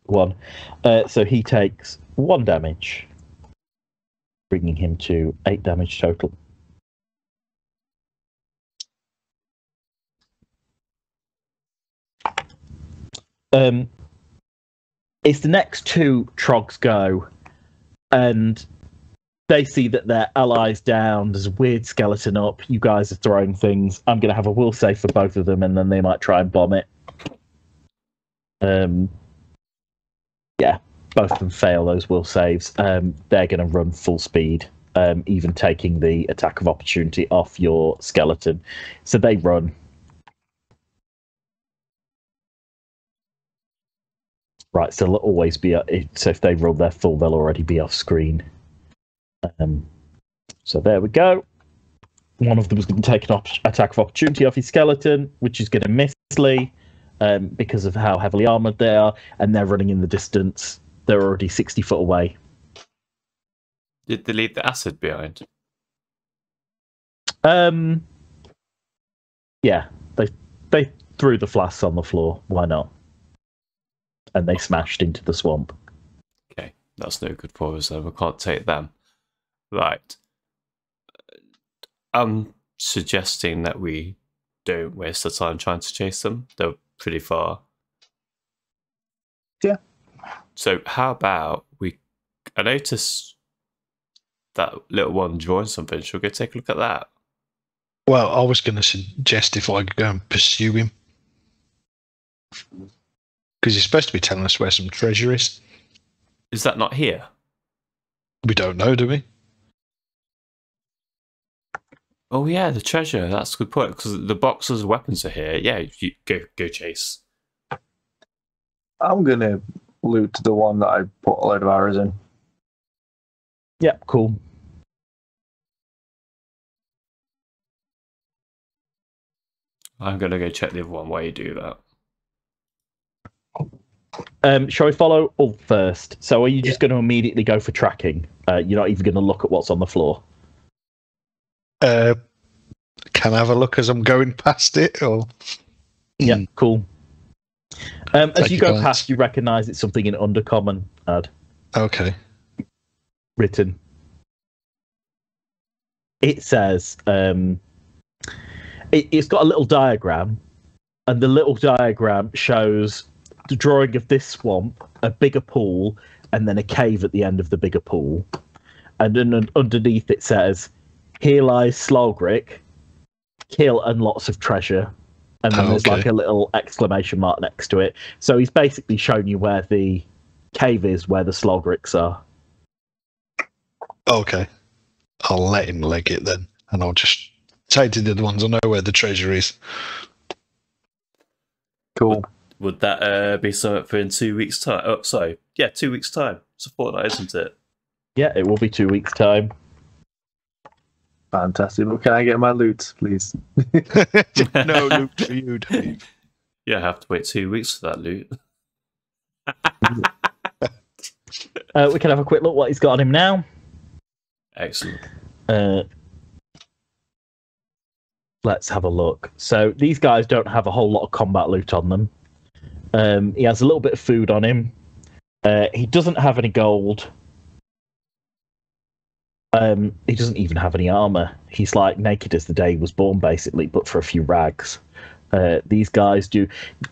1. So he takes 1 damage, bringing him to 8 damage total. It's the next two trogs go, and they see that their allies down. There's a weird skeleton up. You guys are throwing things. I'm going to have a will save for both of them, and then they might try and bomb it. Yeah, both of them fail those will saves. They're going to run full speed, even taking the attack of opportunity off your skeleton. So they run. Right, so they'll always be. So if they roll their full, they'll already be off screen. So there we go. One of them is going to take an attack of opportunity off his skeleton, which is going to miss Lee because of how heavily armored they are, and they're running in the distance. They're already 60 foot away. Did they leave the acid behind? Yeah, they threw the flasks on the floor. Why not? And they smashed into the swamp. Okay, that's no good for us, then. We can't take them. Right. I'm suggesting that we don't waste the time trying to chase them. They're pretty far. Yeah. So how about I noticed that little one drawing something. Should we go take a look at that? Well, I was going to suggest if I could go and pursue him. Because he's supposed to be telling us where some treasure is. Is that not here? We don't know, do we? Oh yeah, the treasure. That's a good point. Because the boxes of weapons are here. Yeah, you go chase. I'm gonna loot the one that I put a load of arrows in. Yeah, cool. I'm gonna go check the other one while you do that. Shall we follow Ulf first? So are you just going to immediately go for tracking? You're not even going to look at what's on the floor? Can I have a look as I'm going past it? Or Yeah, cool. As you go glance. past, you recognise it's something in Undercommon, Ad. Okay. Written. It says, it's got a little diagram, and the little diagram shows the drawing of this swamp, a bigger pool, and then a cave at the end of the bigger pool. And then underneath it says, "Here lies Slogrick, kill and lots of treasure." And then there's like a little exclamation mark next to it. So he's basically shown you where the cave is, where the Slogricks are. Okay. I'll let him leg it then, and I'll just say to the other ones, I know where the treasure is. Cool. Would that be something for in 2 weeks' time? Oh, sorry. Yeah, 2 weeks' time. It's a fortnight, isn't it? Yeah, it will be 2 weeks' time. Fantastic. But can I get my loot, please? No loot for you, Dave. Yeah, I have to wait 2 weeks for that loot. We can have a quick look what he's got on him now. Excellent. Let's have a look. So these guys don't have a whole lot of combat loot on them. He has a little bit of food on him. He doesn't have any gold. He doesn't even have any armor. He's like naked as the day he was born, basically, but for a few rags. These guys do.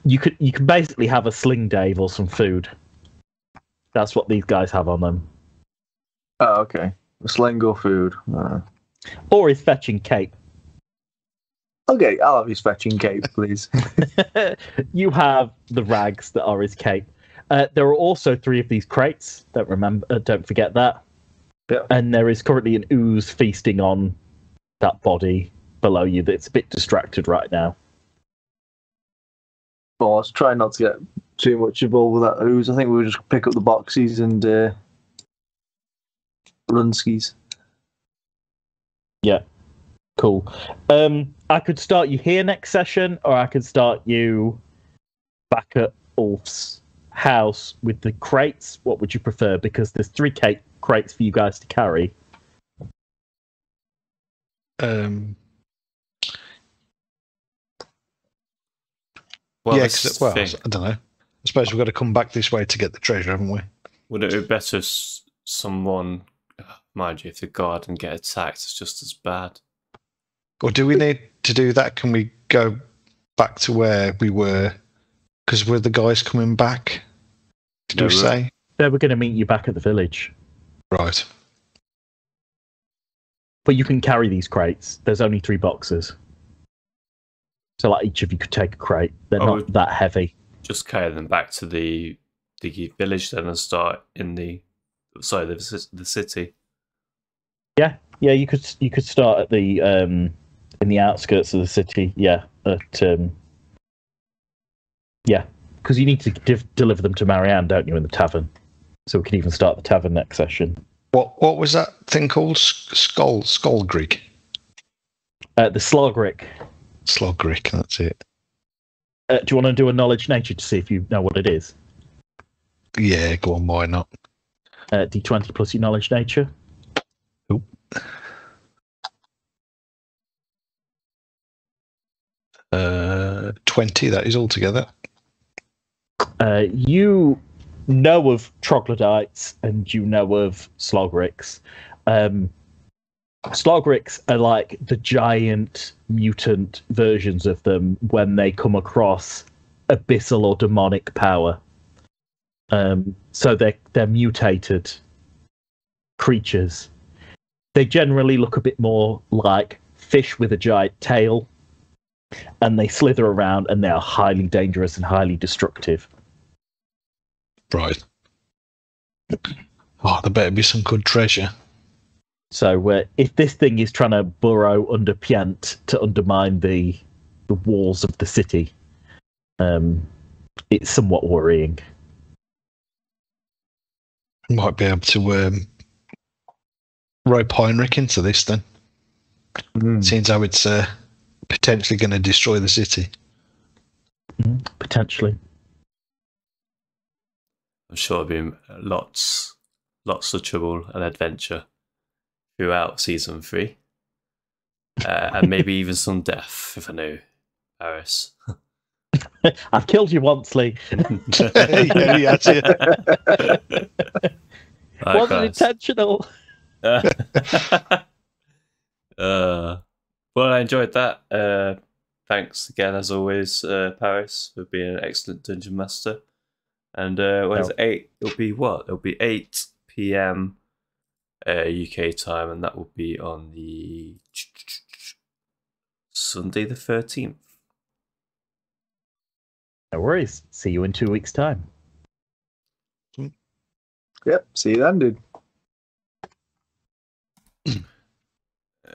You can basically have a sling, Dave, or some food. That's what these guys have on them. Oh, okay. A sling or food. Or his fetching cape. Okay, I'll have his fetching cape, please. You have the rags that are his cape. There are also 3 of these crates. Don't forget that. Yeah. And there is currently an ooze feasting on that body below you that's a bit distracted right now. Well, let's try not to get too much involved with that ooze. I think we'll just pick up the boxes and run skis. Yeah. Cool. I could start you here next session, or I could start you back at Ulf's house with the crates. What would you prefer? Because there's 3 crates for you guys to carry. Well, yeah, I don't know. I suppose we've got to come back this way to get the treasure, haven't we? Would it be better if someone, mind you, if the garden get attacked, it's just as bad? Or do we need to do that? Can we go back to where we were Because were the guys coming back? Did we say? They were going to meet you back at the village. Right. But you can carry these crates. There's only 3 boxes. So like each of you could take a crate. They're not that heavy. Just carry them back to the village then and start in the city. Yeah, you could start at the in the outskirts of the city. Yeah, because you need to deliver them to Marianne, don't you, in the tavern? So we can even start the tavern next session. What was that thing called? Skullgrig? The Slogric. Slogric, that's it. Do you want to do a knowledge nature to see if you know what it is? Yeah, go on, why not? D20 plus your knowledge nature. Oop. 20, that is altogether. You know of troglodytes and you know of slogrics. Slogrics are like the giant mutant versions of them when they come across abyssal or demonic power. So they're mutated creatures. They generally look a bit more like fish with a giant tail, and they slither around, and they are highly dangerous and highly destructive. Right. Oh, there better be some good treasure. So if this thing is trying to burrow under Piant to undermine the walls of the city, it's somewhat worrying. Might be able to rope Heinrich into this then. Seems how it's potentially going to destroy the city. Potentially. I'm sure there'll be lots of trouble and adventure throughout season 3. And maybe even some death, if I know Paris. I've killed you once, Lee. Yeah, he has it. Wasn't intentional. Well, I enjoyed that. Thanks again, as always, Paris, for being an excellent dungeon master. And when it's 8, it'll be what? It'll be 8 p.m. UK time, and that will be on the Sunday the 13th. No worries. See you in 2 weeks' time. Yep. See you then, dude.